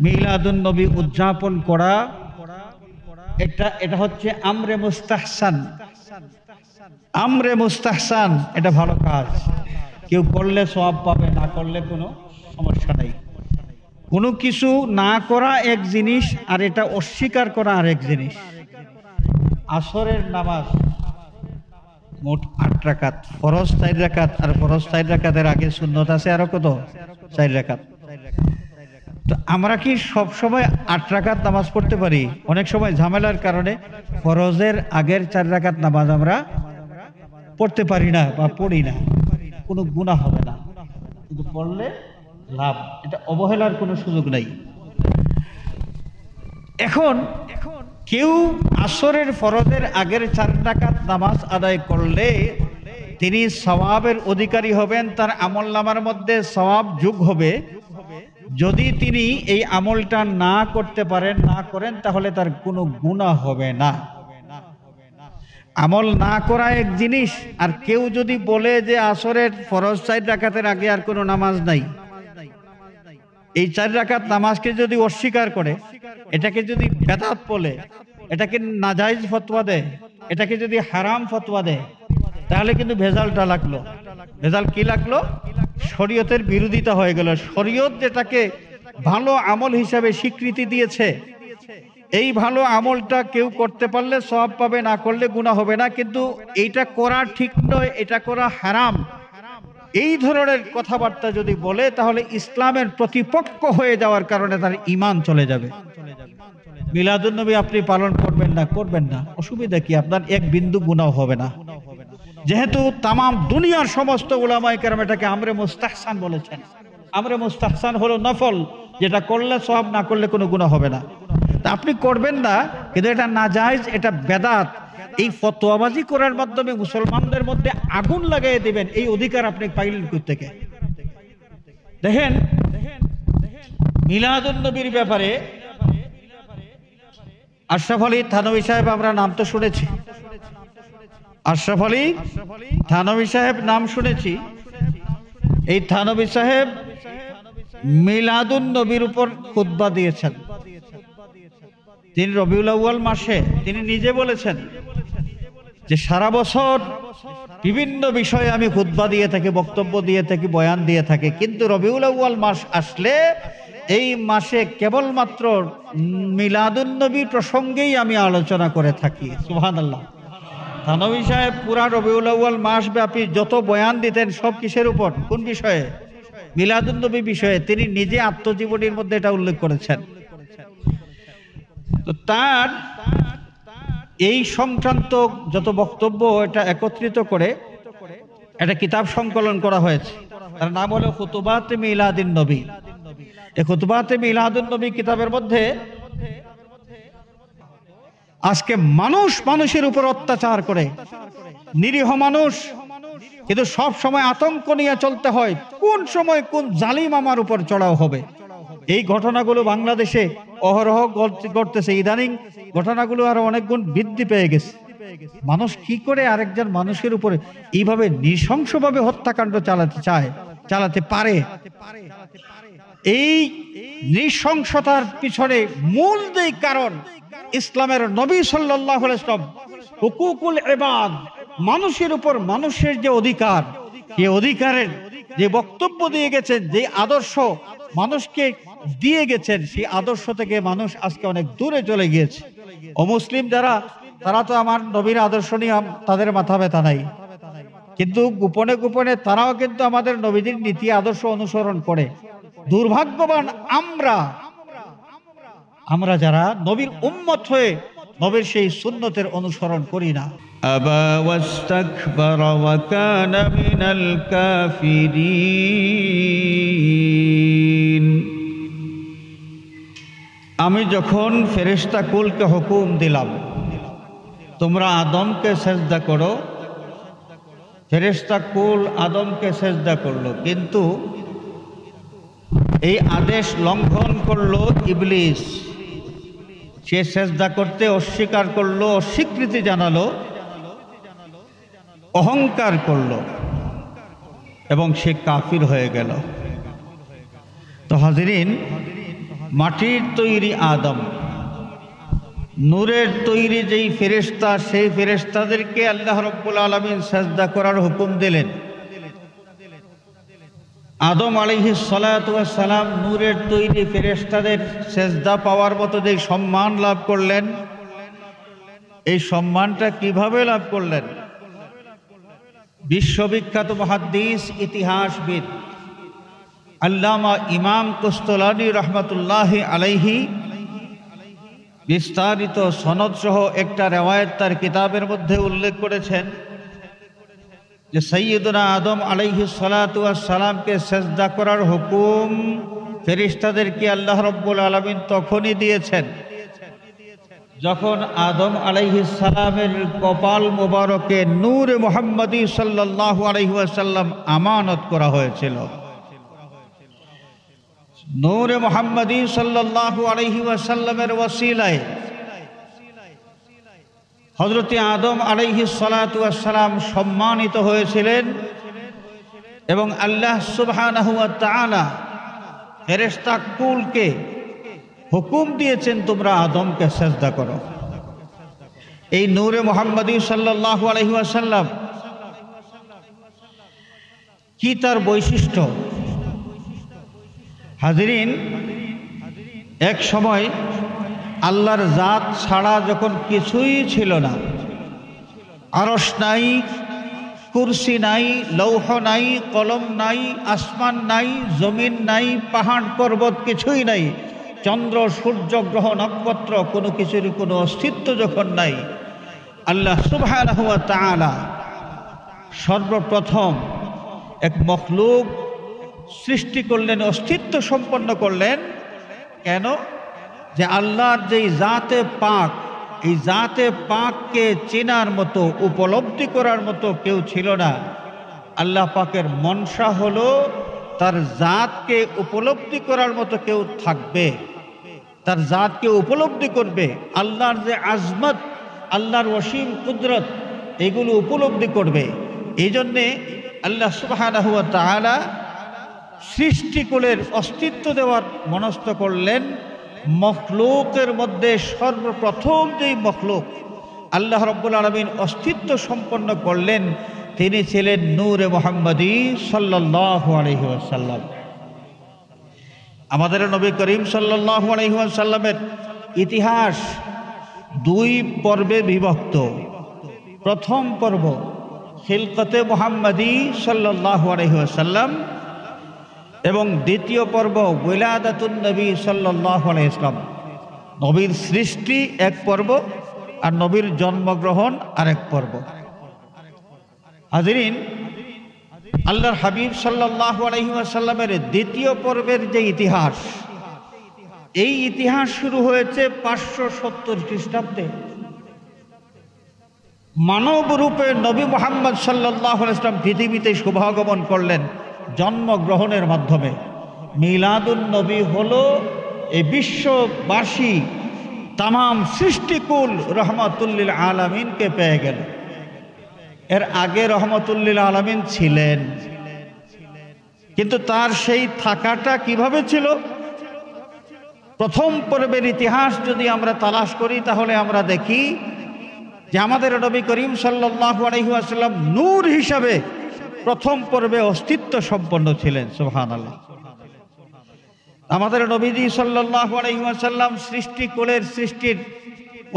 মিলাদুন নবী উদযাপন করা এটা হচ্ছে আমরে মুস্তাহসান। আমরে মুস্তাহসান এটা ভালো কাজ, কেউ করলে সওয়াব পাবে, না করলে কোনো সমস্যা নেই। কোনো কিছু না করা এক জিনিস আর এটা অস্বীকার করা আরেক জিনিস। আসরের নামাজ মোট 8 রাকাত, ফরজ 4 রাকাত, আর ফরজ 4 রাকাতের আগে সুন্নত আছে আরো কত, 4 রাকাত। তো আমরা কি সব সময় 8 রাকাত নামাজ পড়তে পারি? অনেক সময় ঝামেলার কারণে ফরজের আগের 4 রাকাত নামাজ আমরা পড়তে পারি না বা পড়ি না, কোনো গুনাহ হবে না, কিন্তু পড়লে লাভ, এটা অবহেলার কোনো সুযোগ নাই। এখন কেউ আসরের ফরজের আগের 4 রাকাত নামাজ আদায় করলে তিনি সওয়াবের অধিকারী হবেন, তার আমলনামার মধ্যে সওয়াব যোগ হবে। যদি তিনি এই আমলটা না করতে পারেন, না করেন, তাহলে তার কোনো গুনাহ হবে না। আমল না করা এক জিনিস, আর কেউ যদি বলে যে আসরের ফরজ 4 রাকাতের আগে আর কোনো নামাজ নাই, এই 4 রাকাত নামাজকে যদি অস্বীকার করে, এটাকে যদি বেদাত বলে, এটাকে নাজায়েজ ফতোয়া দেয়, এটাকে যদি হারাম ফতোয়া দেয়, তাহলে কিন্তু ভেজালটা লাগলো। ভেজাল কি লাগলো? শরীয়তের বিরোধিতা হয়ে গেল। শরীয়ত যেটাকে ভালো আমল হিসাবে স্বীকৃতি দিয়েছে, এই ভালো আমলটা কেউ করতে পারলে সওয়াব পাবে, না করলে গুনাহ হবে না, কিন্তু এইটা করা ঠিক নয়, এটা করা হারাম, এই ধরনের কথাবার্তা যদি বলে, তাহলে ইসলামের প্রতিপক্ষ হয়ে যাওয়ার কারণে তার ঈমান চলে যাবে। মিলাদুন নবী আপনি পালন করবেন না, করবেন না, অসুবিধা কি? আপনার এক বিন্দু গুনাহ হবে না, যেহেতু তামাম দুনিয়ার সমস্ত উলামায়ে কেরাম এটাকে আমরে মুস্তাহসান বলেছেন। আমরে মুস্তাহসান হলো নফল, যেটা করলে সওয়াব, না করলে কোনো গুনাহ হবে না। তা আপনি করবেন না, কিন্তু এটা নাজায়েজ, এটা বেদাত। এই ফতোয়াবাজি করার মাধ্যমে মুসলমানদের মধ্যে আগুন লাগাই দিবেন, এই অধিকার আপনি পাইলেন কোথা থেকে? দেখেন, মিলাদুন নবীর ব্যাপারে আশরাফ আলী থানভী সাহেব, আমরা নাম তো শুনেছি, আশরাফ আলী থানভী সাহেব নাম শুনেছি। এই থানভী সাহেব মিলাদুন নবীর উপর খুতবা দিয়েছেন। তিনি রবিউল আউয়াল মাসে তিনি নিজে বলেছেন যে সারা বছর বিভিন্ন বিষয়ে আমি খুতবা দিয়ে থাকি, বক্তব্য দিয়ে থাকি, বয়ান দিয়ে থাকি, কিন্তু রবিউল আউয়াল মাস আসলে এই মাসে কেবলমাত্র মিলাদুন নবী প্রসঙ্গেই আমি আলোচনা করে থাকি। সুবহানাল্লাহ। থানভী সাহেব পুরা রবিউল আউয়াল মাস ব্যাপী যত বয়ান দিতেন, সব কিসের উপর, কোন বিষয়ে? মিলাদুন নবী বিষয়ে। তিনি নিজে আত্মজীবনীর মধ্যে এটা উল্লেখ করেছেন। তো তার এই সংক্রান্ত যত বক্তব্য, এটা একত্রিত করে একটা কিতাব সংকলন করা হয়েছে, তার নাম হলো খুতুবাতে মিলাদুন নবী। এই খুতুবাতে মিলাদুন নবী কিতাবের মধ্যে আজকে মানুষ মানুষের উপর অত্যাচার করে, নিরীহ মানুষ, কিন্তু সব সময় আতঙ্ক নিয়ে চলতে হয়, কোন সময় কোন জালিম আমার উপর চড়াও হবে। এই ঘটনাগুলো বাংলাদেশে অহরহ ঘটতেছে। ইদানিং ঘটনাগুলো আরো অনেক গুণ বৃদ্ধি পেয়ে গেছে। মানুষ কি করে আরেকজন মানুষের উপরে এইভাবে নৃশংসভাবে হত্যাকাণ্ড চালাতে পারে? এই নৃশংসতার পিছনে মূল যে কারণ, ইসলামের নবী সাল্লাল্লাহু আলাইহি ওয়াসাল্লাম হুকুকুল ইবাদ, মানুষের উপর মানুষের যে অধিকার, এই অধিকারের যে বক্তব্য দিয়ে গেছেন, যে আদর্শ মানুষকে দিয়ে গেছেন, সেই আদর্শ থেকে মানুষ আজকে অনেক দূরে চলে গিয়েছে। অমুসলিম যারা, তারা তো আমার নবীর আদর্শ নিয়ে তাদের মাথা ব্যথা নাই, কিন্তু গোপনে গোপনে তারাও কিন্তু আমাদের নবীদের নীতি আদর্শ অনুসরণ করে। দুর্ভাগ্যবান আমরা যারা নবীর উম্মত হয়ে নবীর সেই সুন্নতের অনুসরণ করি না। আবা ওয়াস্তাকবারা ওয়া কানা মিনাল কাফিরিন। আমি যখন ফেরেশতা কুলকে হুকুম দিলাম তোমরা আদমকে সেজদা করো, ফেরেশতা কুল আদমকে সেজদা করলো, কিন্তু এই আদেশ লঙ্ঘন করলো ইবলিস। সে সেজদা করতে অস্বীকার করলো, অস্বীকৃতি জানালো, অহংকার করলো, এবং সে কাফির হয়ে গেল। তো হাজিরিন, মাটির তৈরি আদম, নূরের তৈরি যেই ফেরেশতা, সেই ফেরেশতাদেরকে আল্লাহ রাব্বুল আলামিন সাজদা করার হুকুম দিলেন। আদম আলাইহিস সালাতু ওয়াস সালাম নূরের তৈরি ফেরেশতাদের সেজদা পাওয়ার মতো যে সম্মান লাভ করলেন, এই সম্মানটা কিভাবে লাভ করলেন? বিশ্ববিখ্যাত মুহাদ্দিস, ইতিহাসবিদ আল্লামা ইমাম কুস্তুলানী রহমতুল্লাহি আলাইহি বিস্তারিত সনদ সহ একটা রেওয়ায়েত তার কিতাবের মধ্যে উল্লেখ করেছেন যে সাইয়্যিদুনা আদম আলাইহিস সালাতু ওয়াস সালামকে সেজদা করার হুকুম ফেরেশতাদেরকে আল্লাহ রাব্বুল আলামিন তখনই দিয়েছেন যখন আদম আলাইহিস সালামের কপাল মোবারকে নূরে মুহাম্মদী সাল্লাল্লাহু আলাইহি ওয়াসাল্লাম আমানত করা হয়েছিল। নূরে মুহাম্মদী সাল্লাল্লাহু আলাইহি ওয়াসাল্লামের ওসিলায় হযরত আদম আলাইহিস সালাতু ওয়াস সালাম সম্মানিত হয়েছিলেন এবং আল্লাহ সুবহানাহু ওয়া তাআলা ফেরেশতা কুলকে হুকুম দিয়েছেন তোমরা আদমকে সেজদা করো। এই নূরে মুহাম্মদী সাল্লাল্লাহু আলাইহি ওয়াসাল্লাম কি তার বৈশিষ্ট্য? হাজিরিন, এক সময় আল্লাহর জাত ছাড়া যখন কিছুই ছিল না, আরশ নাই, কুরসি নাই, লৌহ নাই, কলম নাই, আসমান নাই, জমিন নাই, পাহাড় পর্বত কিছুই নাই, চন্দ্র সূর্য গ্রহ নক্ষত্র কোনো কিছুরই কোনো অস্তিত্ব যখন নাই, আল্লাহ সুবহানাহু ওয়া তাআলা সর্বপ্রথম এক মখলুক সৃষ্টি করলেন, অস্তিত্ব সম্পন্ন করলেন। কেন? যে আল্লাহর যেই জাতে পাক, এই জাতে পাককে চেনার মতো, উপলব্ধি করার মতো কেউ ছিল না। আল্লাহ পাকের মনসা হলো তার জাতকে উপলব্ধি করার মতো কেউ থাকবে, তার জাতকে উপলব্ধি করবে, আল্লাহর যে আজমত, আল্লাহর অসীম কুদরত, এগুলো উপলব্ধি করবে। এই জন্যে আল্লাহ সুবহানাহু ওয়া তাআলা সৃষ্টিকুলের অস্তিত্ব দেওয়ার মনস্থ করলেন। মখলুকের মধ্যে সর্বপ্রথম যেই মখলুক আল্লাহ রাব্বুল আলামিন অস্তিত্ব সম্পন্ন করলেন, তিনি ছিলেন নূরে মুহাম্মদী সাল্লাল্লাহু আলাইহি ওয়াসাল্লাম। আমাদের নবী করিম সাল্লাল্লাহু আলাইহি ওয়াসাল্লামের ইতিহাস দুই পর্বে বিভক্ত। প্রথম পর্ব খিলকতে মুহাম্মদী সাল্লাল্লাহু আলাইহি ওয়াসাল্লাম এবং দ্বিতীয় পর্ব উলাদাতুন নবী সাল্লাল্লাহু আলাইহি ওয়াসাল্লাম। নবীর সৃষ্টি এক পর্ব আর নবীর জন্মগ্রহণ আরেক পর্ব। হাজিরিন, আল্লাহর হাবিব সাল্লাল্লাহু আলাইহি ওয়াসাল্লামের দ্বিতীয় পর্বের যে ইতিহাস, এই ইতিহাস শুরু হয়েছে 570 খ্রিস্টাব্দে। মানব রূপে নবী মুহাম্মদ সাল্লাল্লাহু আলাইহি ওয়াসাল্লাম পৃথিবীতে শুভাগমন করলেন জন্মগ্রহণের মাধ্যমে। মিলাদুন নবী হলো এই বিশ্ববাসী তামাম সৃষ্টিকুল রহমাতুল্লিল আলামিনকে পেয়ে গেল। এর আগে রহমাতুল্লিল আলামিন ছিলেন, কিন্তু তার সেই থাকাটা কিভাবে ছিল? প্রথম পর্বের ইতিহাস যদি আমরা তালাশ করি তাহলে আমরা দেখি যে আমাদের নবী করিম সাল্লাল্লাহু আলাইহি ওয়াসাল্লাম নূর হিসাবে প্রথম পর্বে অস্তিত্ব সম্পন্ন ছিলেন। সুবহানাল্লাহ। আমাদের নবীজি সাল্লাল্লাহু আলাইহি ওয়াসাল্লাম সৃষ্টিকুলের সৃষ্টির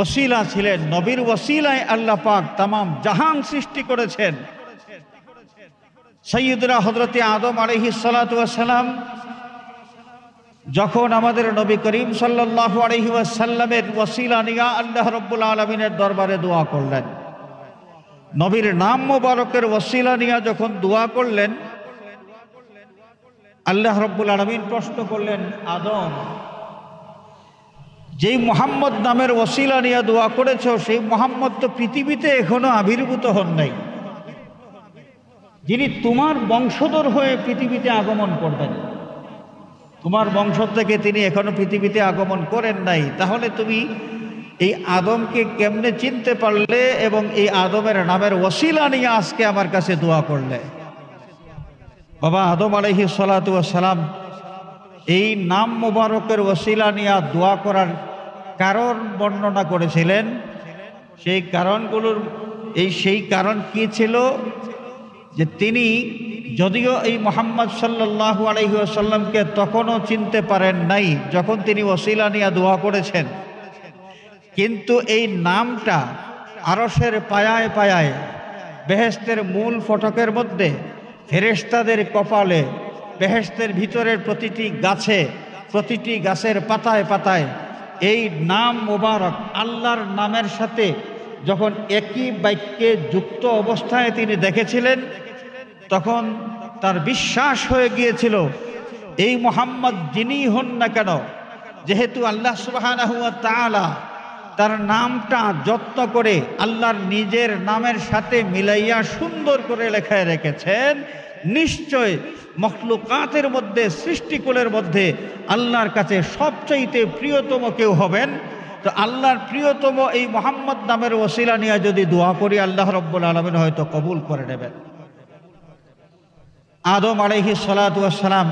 ওসিলা ছিলেন। নবীর ওসিলায় আল্লাহ পাক তামাম জাহান সৃষ্টি করেছেন। সাইয়্যিদুনা হযরতে আদম আলাইহিস সালাতু ওয়াস সালাম যখন আমাদের নবী করিম সাল্লাল্লাহু আলাইহি ওয়াসাল্লামের ওসিলা নিয়ে আল্লাহ রাব্বুল আলামিনের দরবারে দোয়া করলেন, নবীর নাম মোবারকের ওসিলা নিয়ে যখন দোয়া করলেন, আল্লাহ রাব্বুল আলামিন প্রশ্ন করলেন, আদম, যেই মুহাম্মদ নামের ওসিলা নিয়ে দোয়া করেছো, সেই মুহাম্মদ তো পৃথিবীতে এখনো আবির্ভূত হন নাই, যিনি তোমার বংশধর হয়ে পৃথিবীতে আগমন করবেন, তোমার বংশ থেকে তিনি এখনো পৃথিবীতে আগমন করেন নাই। তাহলে তুমি এই আদমকে কেমনে চিনতে পারলে এবং এই আদমের নামের ওসিলা নিয়ে আজকে আমার কাছে দোয়া করলে? বাবা আদম আলাইহিস সালাতু ওয়াস সালাম এই নাম মুবারকের ওসিলা নিয়ে দোয়া করার কারণ বর্ণনা করেছিলেন। সেই কারণ কি ছিল যে তিনি যদিও এই মুহাম্মদ সাল্লাল্লাহু আলাইহি ওয়াসাল্লামকে তখনও চিনতে পারেন নাই যখন তিনি ওসিলা নিয়ে দোয়া করেছেন, কিন্তু এই নামটা আরশের পায়ায় পায়ায় বেহেশতের মূল ফটকের মধ্যে, ফেরেশতাদের কপালে, বেহেশতের ভিতরের প্রতিটি গাছের পাতায় পাতায় এই নাম মোবারক আল্লাহর নামের সাথে যখন একই বাক্যে যুক্ত অবস্থায় তিনি দেখেছিলেন, তখন তার বিশ্বাস হয়ে গিয়েছিল এই মুহাম্মদ যিনি হন না কেন, যেহেতু আল্লাহ সুবহানাহু ওয়া তাআলা তার নামটা যত্ন করে আল্লাহর নিজের নামের সাথে মিলাইয়া সুন্দর করে লেখায় রেখেছেন, নিশ্চয় মখলুকাতের মধ্যে, সৃষ্টিকুলের মধ্যে আল্লাহর কাছে সবচাইতে প্রিয়তম কেউ হবেন। তো আল্লাহর প্রিয়তম এই মুহাম্মদ নামের ওসিলা নিয়ে যদি দোয়া করি, আল্লাহ রাব্বুল আলামিন হয়তো কবুল করে নেবেন। আদম আলাইহিস সালাতু ওয়াস সালাম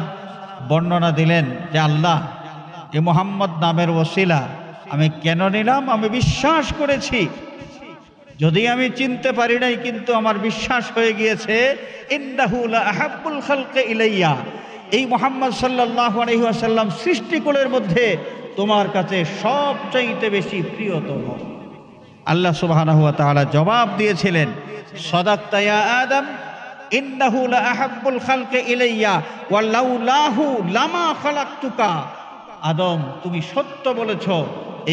বর্ণনা দিলেন যে আল্লাহ, এই মুহাম্মদ নামের ওসিলা আমি কেন নিলাম? আমি বিশ্বাস করেছি, যদি আমি চিনতে পারি নাই কিন্তু আমার বিশ্বাস হয়ে গিয়েছে, ইন্নাহু লা আহাব্বুল খালকি ইলাইয়া, এই মুহাম্মদ সাল্লাল্লাহু আলাইহি ওয়াসাল্লাম সৃষ্টিকুলের মধ্যে তোমার কাছে সবচাইতে বেশি প্রিয়তম। আল্লাহ সুবহানাহু ওয়া তাআলা জবাব দিয়েছিলেন, সাদাকতা ইয়া আদম, ইন্নাহু লা আহাব্বুল খালকি ইলাইয়া ওয়া লাউলাহু লামা খালাকতুকা। আদম, তুমি সত্য বলেছ,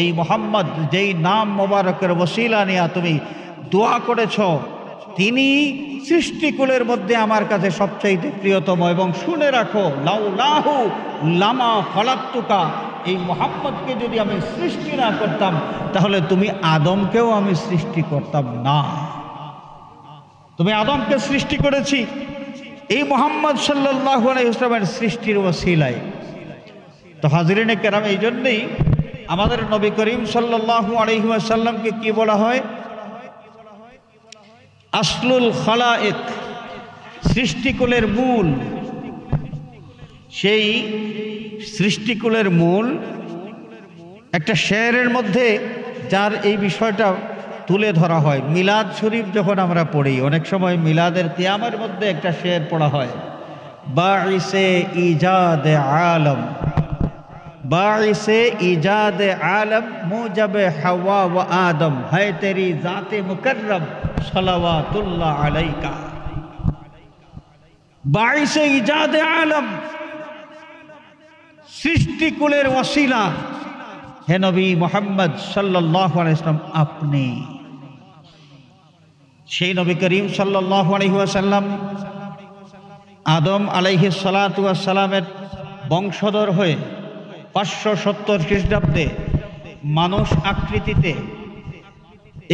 এই মুহাম্মদ যেই নাম মোবারকের ওসিলা নিয়ে তুমি দোয়া করেছ, তিনি সৃষ্টিকুলের মধ্যে আমার কাছে সবচাইতে প্রিয়তম। এবং শুনে রাখো, লাউলাহু লামা খালাকতুকা, এই মুহাম্মদকে যদি আমি সৃষ্টি না করতাম তাহলে তুমি আদমকেও আমি সৃষ্টি করতাম না। তুমি আদমকে সৃষ্টি করেছি এই মুহাম্মদ সাল্লাল্লাহু আলাইহি ওয়াসাল্লামের সৃষ্টির ওসিলায়। তো হাজরিনে কেরাম, এই জন্যই আমাদের নবী করিম সাল্লাল্লাহু আলাইহি ওয়াসাল্লামকে কি বলা হয়? আসলুল খালায়েক, সৃষ্টিকুলের মূল। সেই সৃষ্টিকুলের মূল একটা শেরের মধ্যে যার এই বিষয়টা তুলে ধরা হয়। মিলাদ শরীফ যখন আমরা পড়ি, অনেক সময় মিলাদের কিয়ামের মধ্যে একটা শের পড়া হয়, বাঈসে ইজাদে আলম, बाइसे इजाद आलम मुजब हवा व आदम है तेरी जाते मुकर्रम सलावातुल्लाह अलैका। बाइसे इजाद आलम, सृष्टिकुलेर वसीला हे नबी मुहम्मद सल्लल्लाहु अलैहि वसल्लम अपनी। সেই নবী করিম সাল্লাল্লাহু আলাইহি ওয়াসাল্লাম আদম আলাইহিস সালাতু ওয়াস সালামের বংশধর হয়ে 570 খ্রিস্টাব্দে মানুষ আকৃতিতে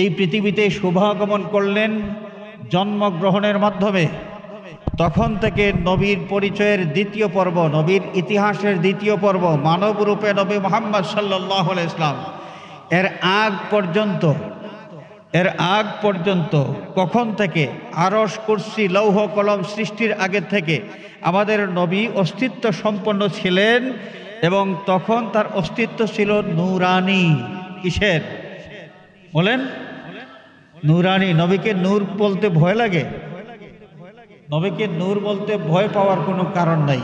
এই পৃথিবীতে শুভাগমন করলেন জন্মগ্রহণের মাধ্যমে। তখন থেকে নবীর পরিচয়ের দ্বিতীয় পর্ব, নবীর ইতিহাসের দ্বিতীয় পর্ব, মানব রূপে নবী মুহাম্মদ সাল্লাল্লাহু আলাইহি ওয়াসাল্লাম, এর আগ পর্যন্ত কখন থেকে আরশ, কুরসি, লৌহ কলম সৃষ্টির আগে থেকে আমাদের নবী অস্তিত্ব সম্পন্ন ছিলেন। এবং তখন তার অস্তিত্ব ছিল নূরানি। কিসের বলেন? নূরানি। নবীকে নূর বলতে ভয় লাগে? নবীকে নূর বলতে ভয় পাওয়ার কোনো কারণ নাই।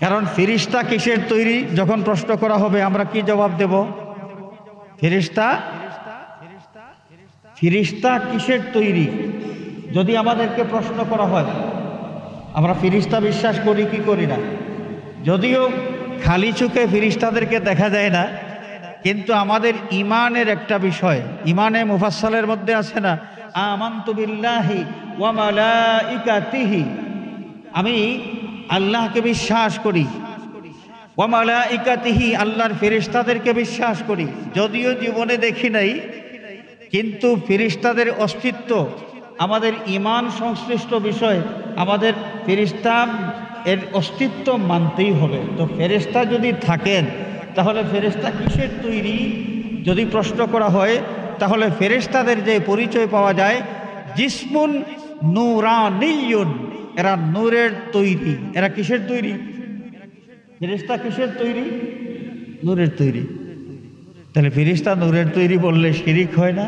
কারণ ফেরেশতা কিসের তৈরি? যখন প্রশ্ন করা হবে আমরা কি জবাব দেব? ফেরেশতা কিসের তৈরি? যদি আমাদেরকে প্রশ্ন করা হয়, আমরা ফেরেশতা বিশ্বাস করি কি করি না? যদিও খালি চোখে ফেরেশতাদেরকে দেখা যায় না, কিন্তু আমাদের ইমানের একটা বিষয়, ইমানে মুফাসসালের মধ্যে আছে না, আমানতু বিল্লাহি ওয়া মালাইকাতিহি, আমি আল্লাহকে বিশ্বাস করি, ওয়া মালাইকাতিহি, আল্লাহর ফেরেশতাদেরকে বিশ্বাস করি। যদিও জীবনে দেখি নাই, কিন্তু ফেরেশতাদের অস্তিত্ব আমাদের ইমান সংশ্লিষ্ট বিষয়, আমাদের ফেরেশতা এর অস্তিত্ব মানতেই হবে। তো ফেরেশতা যদি থাকেন তাহলে ফেরেশতা কিসের তৈরি যদি প্রশ্ন করা হয়, তাহলে ফেরেশতাদের যে পরিচয় পাওয়া যায়, জিসমুন নূরানিয়ুন, এরা নূরের তৈরি। এরা কিসের তৈরি? ফেরেশতা কিসের তৈরি? নূরের তৈরি। তাহলে ফেরেশতা নূরের তৈরি বললে শিরিক হয় না?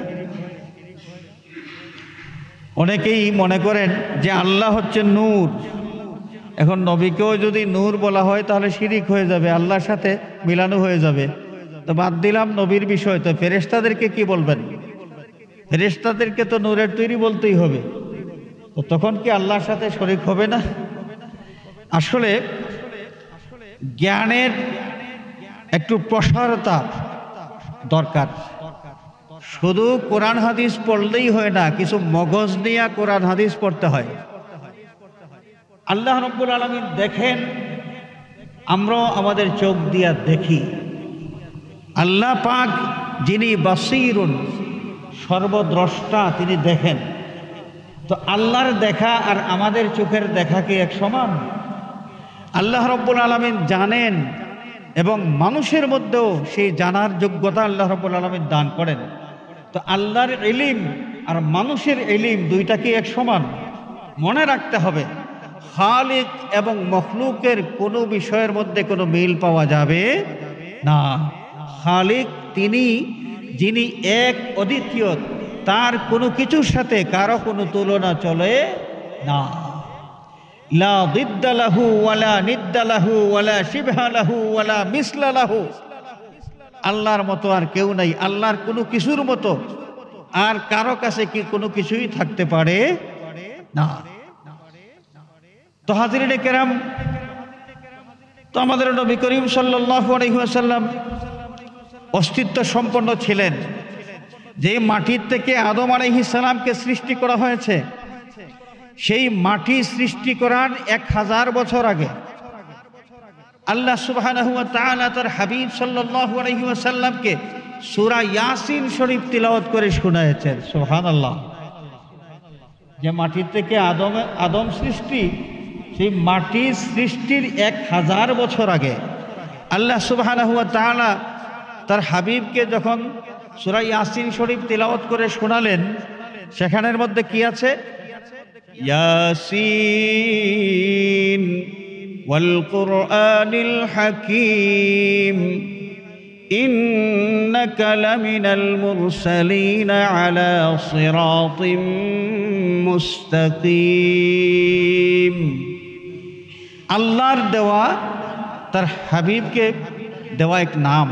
অনেকেই মনে করেন যে আল্লাহ হচ্ছে নূর, এখন নবীকেও যদি নূর বলা হয় তাহলে শিরিক হয়ে যাবে, আল্লাহর সাথে মিলানো হয়ে যাবে। তো বাদ দিলাম নবীর বিষয়, তো ফেরেশতাদেরকে কি বলবেন? ফেরেশতাদেরকে তো নূরের তৈরি বলতেই হবে, তো তখন কি আল্লাহর সাথে শরিক হবে না? আসলে জ্ঞানের একটু প্রসারতা দরকার। শুধু কোরআন হাদিস পড়লেই হয় না, কিছু মগজ নিয়ে কোরআন হাদিস পড়তে হয়। আল্লাহ রাব্বুল আলামিন দেখেন, আমরাও আমাদের চোখ দিয়া দেখি। আল্লাহ পাক যিনি বাসীরুন, সর্বদ্রষ্টা, তিনি দেখেন। তো আল্লাহর দেখা আর আমাদের চোখের দেখা কি এক সমান? আল্লাহ রাব্বুল আলামিন জানেন এবং মানুষের মধ্যেও সেই জানার যোগ্যতা আল্লাহ রাব্বুল আলামিন দান করেন। তো আল্লাহর ইলম আর মানুষের ইলম দুইটা কি এক সমান? মনে রাখতে হবে, খালিক এবং মখলুকের কোনো বিষয়ের মধ্যে কোনো মিল পাওয়া যাবে না। খালিক তিনি, যিনি এক অদ্বিতীয়, তার কোনো কিছুর সাথে কারো কোনো তুলনা চলে না। লা দিদ্দা লাহু ওয়ালা নিদ্দা লাহু ওয়ালা শিবহা লাহু ওয়ালা মিসলা লাহু। আল্লাহর মতো আর কেউ নাই, আল্লাহর কোনো কিছুর মতো আর কারো কাছে কি কোনো কিছুই থাকতে পারে না। তো হাজিরিনে কেরাম, তো আমাদের নবী করিম সাল্লাল্লাহু আলাইহি ওয়াসাল্লাম অস্তিত্ব সম্পন্ন ছিলেন। যে মাটির থেকে আদম আলাইহিস সালামকে সৃষ্টি করা হয়েছে, সেই মাটি সৃষ্টি করার 1000 বছর আগে আল্লাহ সুবহানাহু ওয়া তাআলা তার হাবিব সাল্লাল্লাহু আলাইহি ওয়াসাল্লামকে সূরা ইয়াসিন শরীফ তিলাওয়াত করে শোনায়েছেন। সুবহানাল্লাহ। যে মাটির থেকে আদম সৃষ্টি, সেই মাটির সৃষ্টির 1000 বছর আগে আল্লাহ সুবহানাহু ওয়া তাআলা তার হাবিবকে যখন সূরা ইয়াসিন শরীফ তিলাওয়াত করে শোনালেন, সেখানের মধ্যে কি আছে? ইয়াসিন ওয়াল কুরআনিল হাকীম ইন্নাকা লামিনাল মুরসালিন আলা সিরাতিম মুস্তাকিম। আল্লাহর দেওয়া, তার হাবিবকে দেওয়া এক নাম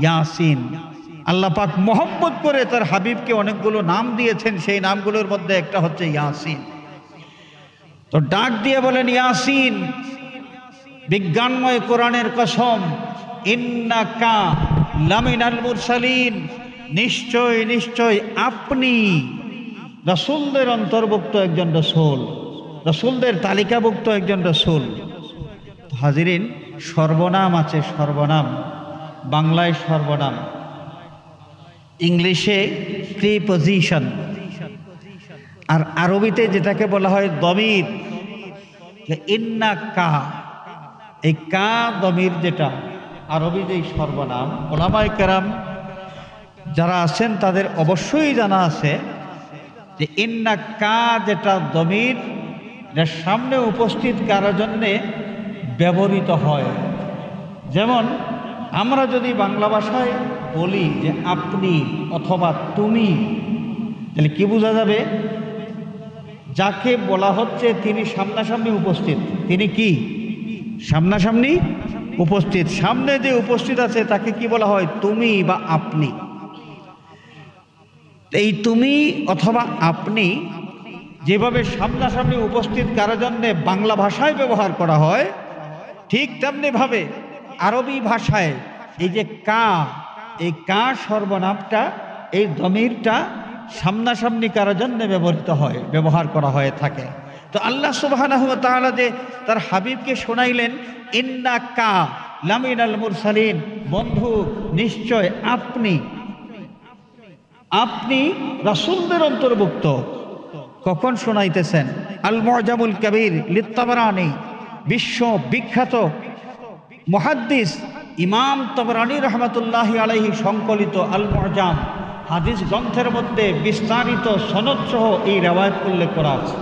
ইয়াসিন। আল্লাহ পাক মোহাম্মদ করে তার হাবিবকে অনেকগুলো নাম দিয়েছেন, সেই নামগুলোর মধ্যে একটা হচ্ছে ইয়াসিন। তো ডাক দিয়ে বলেন, ইয়াসিন, বিজ্ঞানময় কোরআনের কসম, ইন্নাকা লামিনাল মুরসালিন, নিশ্চয় নিশ্চয় আপনি রাসূলদের অন্তর্ভুক্ত একজন রাসূল, রাসূলদের তালিকাভুক্ত একজন রাসূল। হাজিরিন, সর্বনাম আছে, সর্বনাম, বাংলায় সর্বনাম, ইংলিশে প্রিপজিশন, আর আরবিতে যেটাকে বলা হয় দমির। ইন্নাকা, এই কা দমির যেটা আরবি যেই সর্বনাম, ওলামায়ে কেরাম যারা আছেন তাদের অবশ্যই জানা আছে যে ইন্নাকা যেটা দমির, এর সামনে উপস্থিত কারো জন্যে ব্যবহৃত হয়। যেমন আমরা যদি বাংলা ভাষায় বলি যে আপনি অথবা তুমি, তাহলে কি বোঝা যাবে? যাকে বলা হচ্ছে তিনি সামনাসামনি উপস্থিত। তিনি কি সামনাসামনি উপস্থিত, সামনে যে উপস্থিত আছে তাকে কি বলা হয়? তুমি বা আপনি। এই তুমি অথবা আপনি যেভাবে সামনাসামনি উপস্থিত কারো জন্যে বাংলা ভাষায় ব্যবহার করা হয়, ঠিক তেমনি ভাবে আরবি ভাষায় এই যে কা, এই কা সর্বনামটা, এই দমিরটা সামনাসামনি কারো জন্য ব্যবহার করা হয়ে থাকে। তো আল্লাহ সুবহানাহু ওয়া তাআলা যে তার হাবিবকে শোনাইলেন, ইন্নাকা লামিনাল মুরসালিন, বন্ধু নিশ্চয় আপনি, আপনি রাসূলদের অন্তর্ভুক্ত। কখন শোনাইতেছেন? আল মুআজামুল কবির লিত-তাবরানী, বিশ্ব বিখ্যাত মুহাদ্দিস ইমাম তাবরানী রাহমাতুল্লাহি আলাইহি সংকলিত আল মুআজাম হাদিস গ্রন্থের মধ্যে বিস্তারিত সনদ সহ এই রিওয়ায়াত উল্লেখ করা আছে।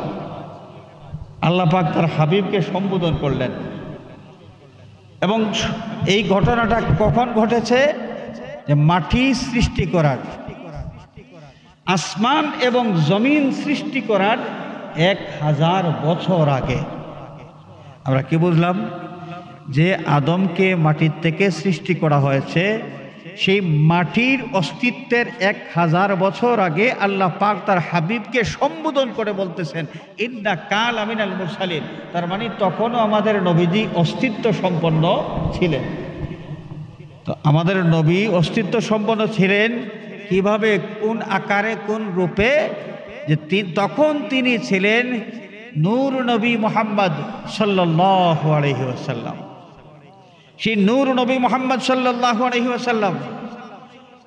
আল্লাহ পাক তার হাবিবকে সম্বোধন করলেন, এবং এই ঘটনাটা কখন ঘটেছে? যে মাটি সৃষ্টি করার, আসমান এবং জমিন সৃষ্টি করার 1000 বছর আগে। আমরা কি বুঝলাম? যে আদমকে মাটির থেকে সৃষ্টি করা হয়েছে, সেই মাটির অস্তিত্বের 1000 বছর আগে আল্লাহ পাক তার হাবিবকে সম্বোধন করে বলতেছেন ইন্না কাল আমিনাল মুরসালিন। তার মানে তখনও আমাদের নবীজি অস্তিত্ব সম্পন্ন ছিলেন। তো আমাদের নবী অস্তিত্ব সম্পন্ন ছিলেন কিভাবে, কোন আকারে, কোন রূপে? যে তখন তিনি ছিলেন নূর নবী মুহাম্মদ সাল্লাল্লাহু আলাইহি ওয়াসাল্লাম। সেই নূর নবী মুহাম্মদ সাল্লাল্লাহু আলাইহি ওয়াসাল্লাম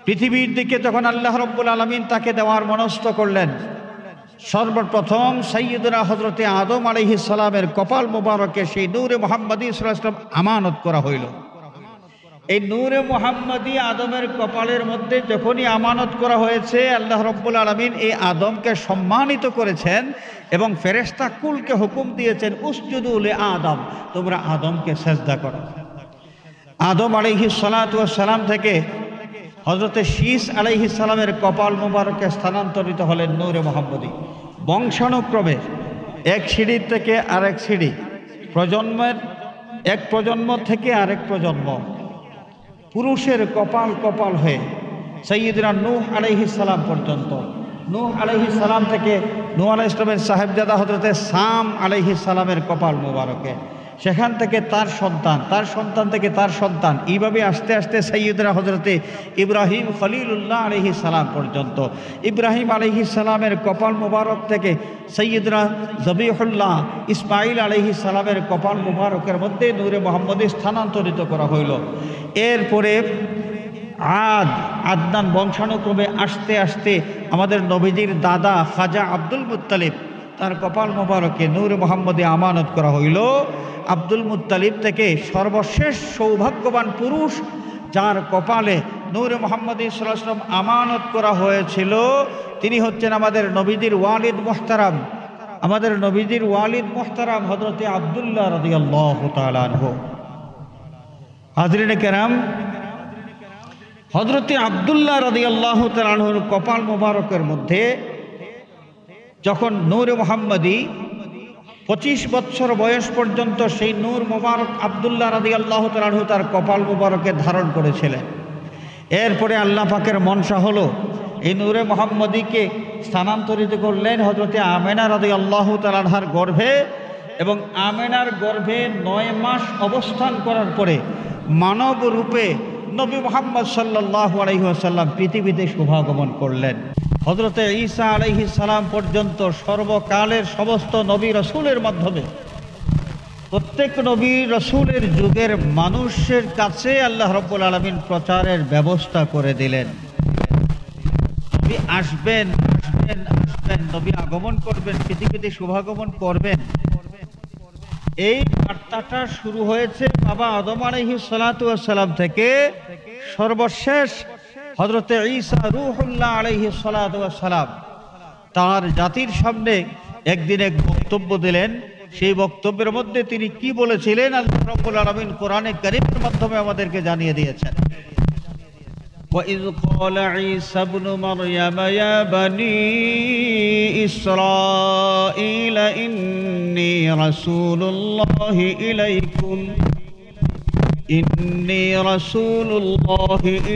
পৃথিবীর দিকে যখন আল্লাহ রাব্বুল আলামিন তাকে দেওয়ার মনস্থ করলেন, সর্বপ্রথম সাইয়্যিদুনা হযরতে আদম আলাইহিস সালামের কপাল মোবারকে সেই নূরে মুহাম্মদী সাল্লাল্লাহু আলাইহি ওয়াসাল্লাম আমানত করা হইল। এই নূরে মুহাম্মদী আদমের কপালের মধ্যে যখনই আমানত করা হয়েছে, আল্লাহ রাব্বুল আলামিন এই আদমকে সম্মানিত করেছেন এবং ফেরেশতা কুলকে হুকুম দিয়েছেন উসজুদু লি আদম, তোমরা আদমকে সিজদা করো। আদম আলাইহিস সালাতু ওয়াস সালাম থেকে হযরতে শীস আলাইহিস সালামের কপাল মোবারকে স্থানান্তরিত হলেন নূরে মুহাম্মদী। বংশানুক্রমে এক সিঁড়ি থেকে আরেক সিঁড়ি, প্রজন্মের এক প্রজন্ম থেকে আরেক প্রজন্ম, পুরুষের কপাল কপাল হয়ে সাইয়্যিদনা নূহ আলাইহিস সালাম পর্যন্ত, নূহ আলাইহিস সালাম থেকে নূহ আলাইহিস সালামের সাহেবজাদা হযরতে সাম আলাইহিস সালামের কপাল মোবারকে, সেখান থেকে তার সন্তান, তার সন্তান থেকে তার সন্তান, এইভাবে আস্তে আস্তে সাইয়্যিদনা হযরতে ইব্রাহিম খলিলুল্লাহ আলাইহিস সালাম পর্যন্ত। ইব্রাহিম আলাইহিস সালামের কপাল মোবারক থেকে সাইয়্যিদনা জবিহুল্লাহ ইসমাইল আলাইহিস সালামের কপাল মোবারকের মধ্যে নূরে মুহাম্মদী স্থানান্তরিত করা হইল। এরপরে আদনান বংশানুক্রমে আস্তে আস্তে আমাদের নবীজির দাদা খাজা আব্দুল মুত্তালিব, তার কপাল মোবারকে নূরে মুহাম্মদী আমানত করা হইল। আব্দুল মুত্তালিব থেকে সর্বশেষ সৌভাগ্যবান পুরুষ যার কপালে নূরে মুহাম্মদী সাল্লাল্লাহু আলাইহি ওয়াসাল্লাম আমানত করা হয়েছিল, তিনি হচ্ছেন আমাদের নবীজির ওয়ালিদ মুহতারাম, আমাদের নবীজির ওয়ালিদ মুহতারাম হযরতে আব্দুল্লাহ রাদিয়াল্লাহু তাআলা আনহু। হাজরিনে কেরাম, হযরতে আব্দুল্লাহ রাদিয়াল্লাহু তাআলা আনহুর কপাল মোবারকের মধ্যে যখন নূরে মুহাম্মদী 25 বছর বয়স পর্যন্ত সেই নূর মোবারক আব্দুল্লাহ রাদিয়াল্লাহু তাআলা আনহু তার কপাল মোবারকে ধারণ করেছিলেন। এরপরে আল্লাহ পাকের মনসা হলো এই নূরে মুহাম্মদীকে স্থানান্তরিত করলেন হযরতে আমেনা রাদিয়াল্লাহু তাআলা আনহার গর্ভে, এবং আমেনার গর্ভে 9 মাস অবস্থান করার পরে মানব রূপে নবী মুহাম্মদ সাল্লাল্লাহু আলাইহি ওয়াসাল্লাম পৃথিবীতে শুভাগমন করলেন। হযরতে ঈসা আলাইহিস সালাম পর্যন্ত সর্বকালের সমস্ত নবী রাসূলের মাধ্যমে প্রত্যেক নবী রাসূলের যুগের মানুষের কাছে আল্লাহ রাব্বুল আলামিন প্রচারের ব্যবস্থা করে দিলেন। নবী আসবেন, নবী আগমন করবেন, পৃথিবীতে শুভাগমন করবেন। এই বার্তাটা শুরু হয়েছে বাবা আদম আলাইহিস সালাতু ওয়াস সালাম থেকে, সর্বশেষ হযরতে ঈসা রূহুল্লাহ আলাইহিস সালাতু ওয়াস সালাম তার জাতির সামনে একদিন এক বক্তব্য দিলেন। সেই বক্তব্যের মধ্যে তিনি কি বলেছিলেন আল্লাহ রাব্বুল আলামিন কোরআনে কারীমের মাধ্যমে আমাদেরকে জানিয়ে দিয়েছেন। وَإِذْ قَالَ عِيسَى ابْنُ مَرْيَمَ يَا بَنِي إِسْرَائِيلَ إِنِّي رَسُولُ اللَّهِ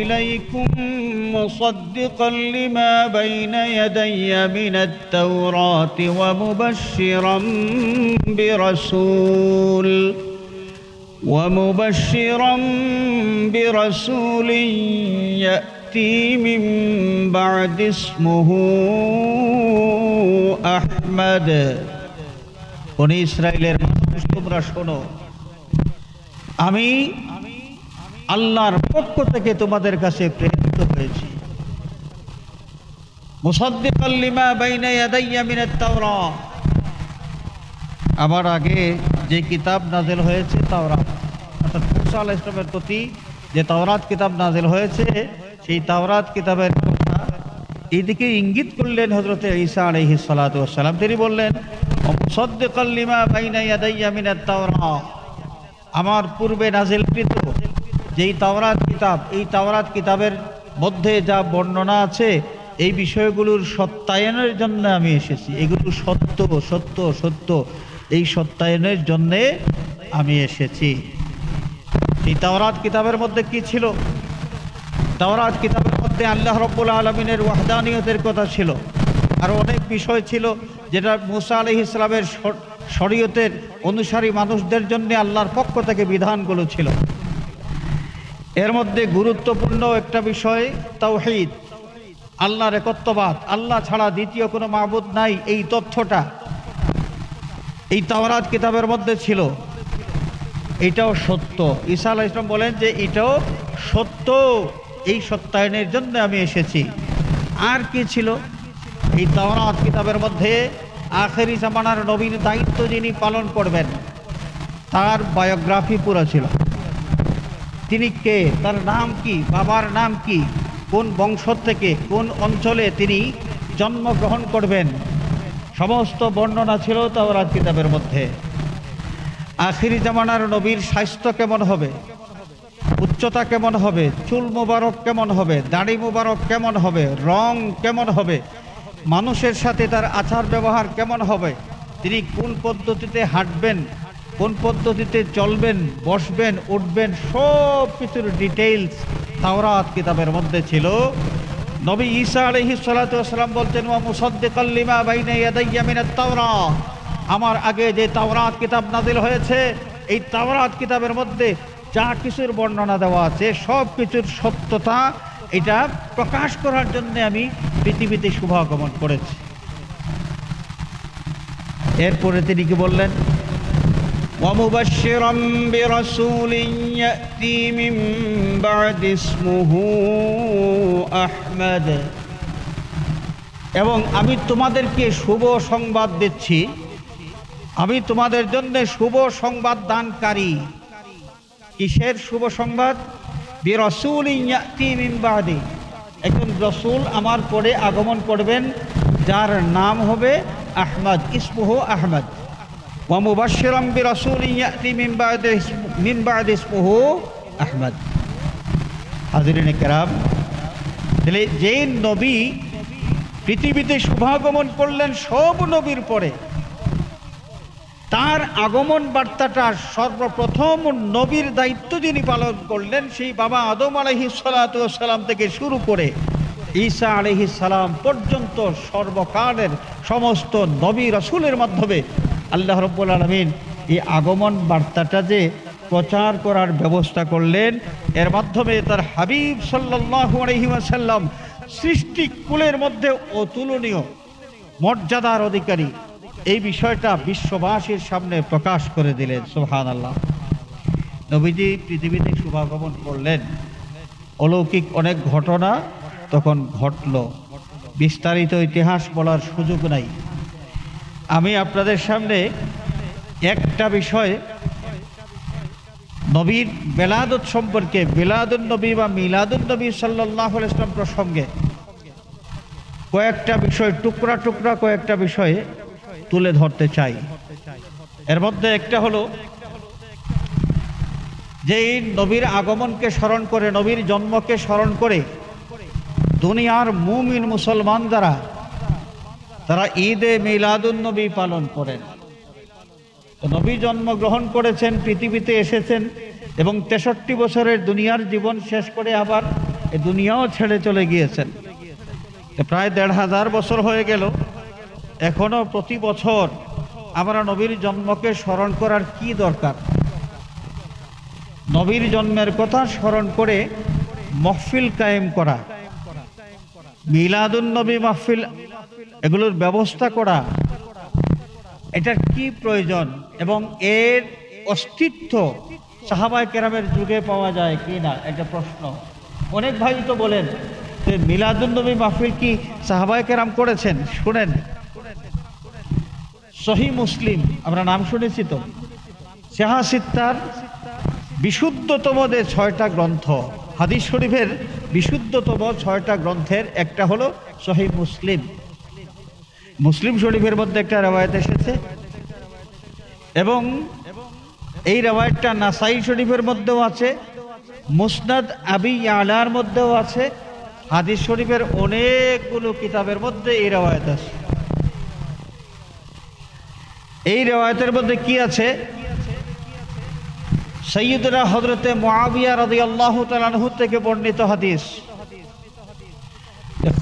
إِلَيْكُمْ مُصَدِّقًا لِمَا بَيْنَ يَدَيَّ مِنَ التَّوْرَاةِ ومبشرا برسول يأتي من بعد اسمه أحمد। বনী ইসরাইলের মানুষ, তোমরা শোনো, আমি আল্লাহর পক্ষ থেকে তোমাদের কাছে প্রেরিত হয়েছি। মুসাদ্দিকাল লিমা বাইনা ইয়াদাইয়া মিনাত তাওরাত, আমার আগে যে কিতাব নাযিল হয়েছে তাওরাত, অর্থাৎ মুসা আলাইহিস সালামের প্রতি যে তাওরাত কিতাব নাযিল হয়েছে, সেই তাওরাত কিতাবের কথা এইদিকে ইঙ্গিত করলেন হযরতে ঈসা আলাইহিস সালাতু ওয়াস সালাম। তিনি বললেন মুসাদ্দিকাল লিমা বাইনা ইয়াদাইয়া মিনাত তাওরাত, আমার পূর্বে নাজিলকৃত যেই তাওরাত কিতাব, এই তাওরাত কিতাবের মধ্যে যা বর্ণনা আছে এই বিষয়গুলোর সত্যায়নের জন্য আমি এসেছি। এগুলো সত্য সত্য সত্য, এই সত্যায়নের জন্যে আমি এসেছি। এই তাওরাত কিতাবের মধ্যে কি ছিল? তাওরাত কিতাবের মধ্যে আল্লাহ রাব্বুল আলামিনের ওয়াহদানিয়তের কথা ছিল, আর অনেক বিষয় ছিল যেটা মুসা আলাইহিস সালামের শরীয়তের অনুসারী মানুষদের জন্য আল্লাহর পক্ষ থেকে বিধানগুলো ছিল। এর মধ্যে গুরুত্বপূর্ণ একটা বিষয় তাওহীদ, আল্লাহর একত্ববাদ, আল্লাহ ছাড়া দ্বিতীয় কোনো মাবুদ নাই, এই তথ্যটা এই তাওরাত কিতাবের মধ্যে ছিল। এটাও সত্য। ঈসা আলাইহিস সালাম বলেন যে এটাও সত্য, এই সত্যায়নের জন্য আমি এসেছি। আর কি ছিল এই তাওরাত কিতাবের মধ্যে? আখেরি জামানার নবীর দায়িত্ব যিনি পালন করবেন তার বায়োগ্রাফি পুরো ছিল। তিনি কে, তার নাম কি, বাবার নাম কি, কোন বংশ থেকে, কোন অঞ্চলে তিনি জন্মগ্রহণ করবেন, সমস্ত বর্ণনা ছিল তাওরাত কিতাবের মধ্যে। আখেরি জামানার নবীর স্বাস্থ্য কেমন হবে, উচ্চতা কেমন হবে, চুল মুবারক কেমন হবে, দাড়ি মুবারক কেমন হবে, রং কেমন হবে, মানুষের সাথে তার আচার ব্যবহার কেমন হবে, তিনি কোন পদ্ধতিতে হাঁটবেন, কোন পদ্ধতিতে চলবেন, বসবেন, উঠবেন, সব কিছুর ডিটেইলস তাওরাত কিতাবের মধ্যে ছিল। নবী ঈসা আলাইহিস সালাতু ওয়াস সালাম বলতেন ওয়া মুসাদ্দিকাল লিমা বাইনা ইয়াদাইয়া মিনাত তাওরাত, আমার আগে যে তাওরাত কিতাব নাজিল হয়েছে এই তাওরাত কিতাবের মধ্যে যা কিছুর বর্ণনা দেওয়া আছে সব কিছুর সত্যতা এটা প্রকাশ করার জন্য আমি পৃথিবীতে শুভাগমন করেছি। এরপরে তিনি কি বললেন? ওয়া মুবাশশিরাম বিরাসূলিন ইয়াতি মিন বা'দি ইসমুহু আহমদ, এবং আমি তোমাদেরকে শুভ সংবাদ দিচ্ছি, আমি তোমাদের জন্য শুভ সংবাদ দানকারী। কিসের শুভ সংবাদ? বিরাসূলিন ইয়াতি মিন বা'দি, একজন রাসূল আমার পরে আগমন করবেন যার নাম হবে আহমদ, ইসমুহু আহমদ। ওয়া মুবাশশিরাম বিরাসূলিন ইয়াতি মিন বা'দি ইসমুহু আহমদ। হাজিরিনে কেরাম, তাহলে যে নবী পৃথিবীতে শুভাগমন করলেন সব নবীর পরে, তার আগমন বার্তাটা সর্বপ্রথম নবীর দায়িত্ব যিনি পালন করলেন সেই বাবা আদম আলাইহিস সালাতু ওয়াস সালাম থেকে শুরু করে ঈসা আলাইহিস সালাম পর্যন্ত সর্বকালের সমস্ত নবী রাসূলের মাধ্যমে আল্লাহ রাব্বুল আলামিন এই আগমন বার্তাটা যে প্রচার করার ব্যবস্থা করলেন, এর মাধ্যমে তার হাবিব সাল্লাল্লাহু আলাইহি ওয়াসাল্লাম সৃষ্টিকুলের মধ্যে অতুলনীয় মর্যাদার অধিকারী, এই বিষয়টা বিশ্ববাসীর সামনে প্রকাশ করে দিলেন। সুবহানাল্লাহ। নবীজি পৃথিবীতে শুভাগমন করলেন, অলৌকিক অনেক ঘটনা তখন ঘটল, বিস্তারিত ইতিহাস বলার সুযোগ নাই। আমি আপনাদের সামনে একটা বিষয় নবীর বেলাদত সম্পর্কে, বেলাদুন নবী বা মিলাদুন নবী সাল্লাল্লাহু আলাইহি ওয়াসাল্লাম প্রসঙ্গে কয়েকটা বিষয়, টুকরা টুকরা কয়েকটা বিষয়ে তুলে ধরতে চাই। এর মধ্যে একটা হলো যে এই নবীর আগমনকে স্মরণ করে, নবীর জন্মকে স্মরণ করে দুনিয়ার মুমিন মুসলমান যারা, তারা ঈদে মিলাদুন নবী পালন করেন। নবী জন্মগ্রহণ করেছেন, পৃথিবীতে এসেছেন এবং 63 বছরের দুনিয়ার জীবন শেষ করে আবার এই দুনিয়াও ছেড়ে চলে গিয়েছেন। প্রায় 1500 বছর হয়ে গেল, এখনো প্রতি বছর আমরা নবীর জন্মকে স্মরণ করার কি দরকার? নবীর জন্মের কথা স্মরণ করে মাহফিল কায়েম করা, মিলাদুন নবী মাহফিল এগুলোর ব্যবস্থা করা, এটার কি প্রয়োজন এবং এর অস্তিত্ব সাহাবায়ে কেরামের যুগে পাওয়া যায় কি না, এটা প্রশ্ন। অনেক ভাই তো বলেন যে মিলাদুন নবী মাহফিল কি সাহাবায়ে কেরাম করেছেন? শুনেন, সহিহ মুসলিম আমরা নাম শুনেছি তো, সিহা সিত্তার বিশুদ্ধতম যে 6টা গ্রন্থ, হাদিস শরীফের বিশুদ্ধতম 6টা গ্রন্থের একটা হলো সহিহ মুসলিম। মুসলিম শরীফের মধ্যে একটা রওয়ায়াত এসেছে এবং এই রিওয়ায়াতটা নাসাই শরীফের মধ্যেও আছে, মুসনাদ আবি ইয়ালার মধ্যেও আছে, হাদিস শরীফের অনেকগুলো কিতাবের মধ্যে এই রিওয়ায়াত আছে। এই রিওয়ায়াতের মধ্যে কি আছে? সাইয়্যিদুনা হযরতে মুআবিয়া রাদিয়াল্লাহু তাআলা আনহু থেকে বর্ণিত হাদিস,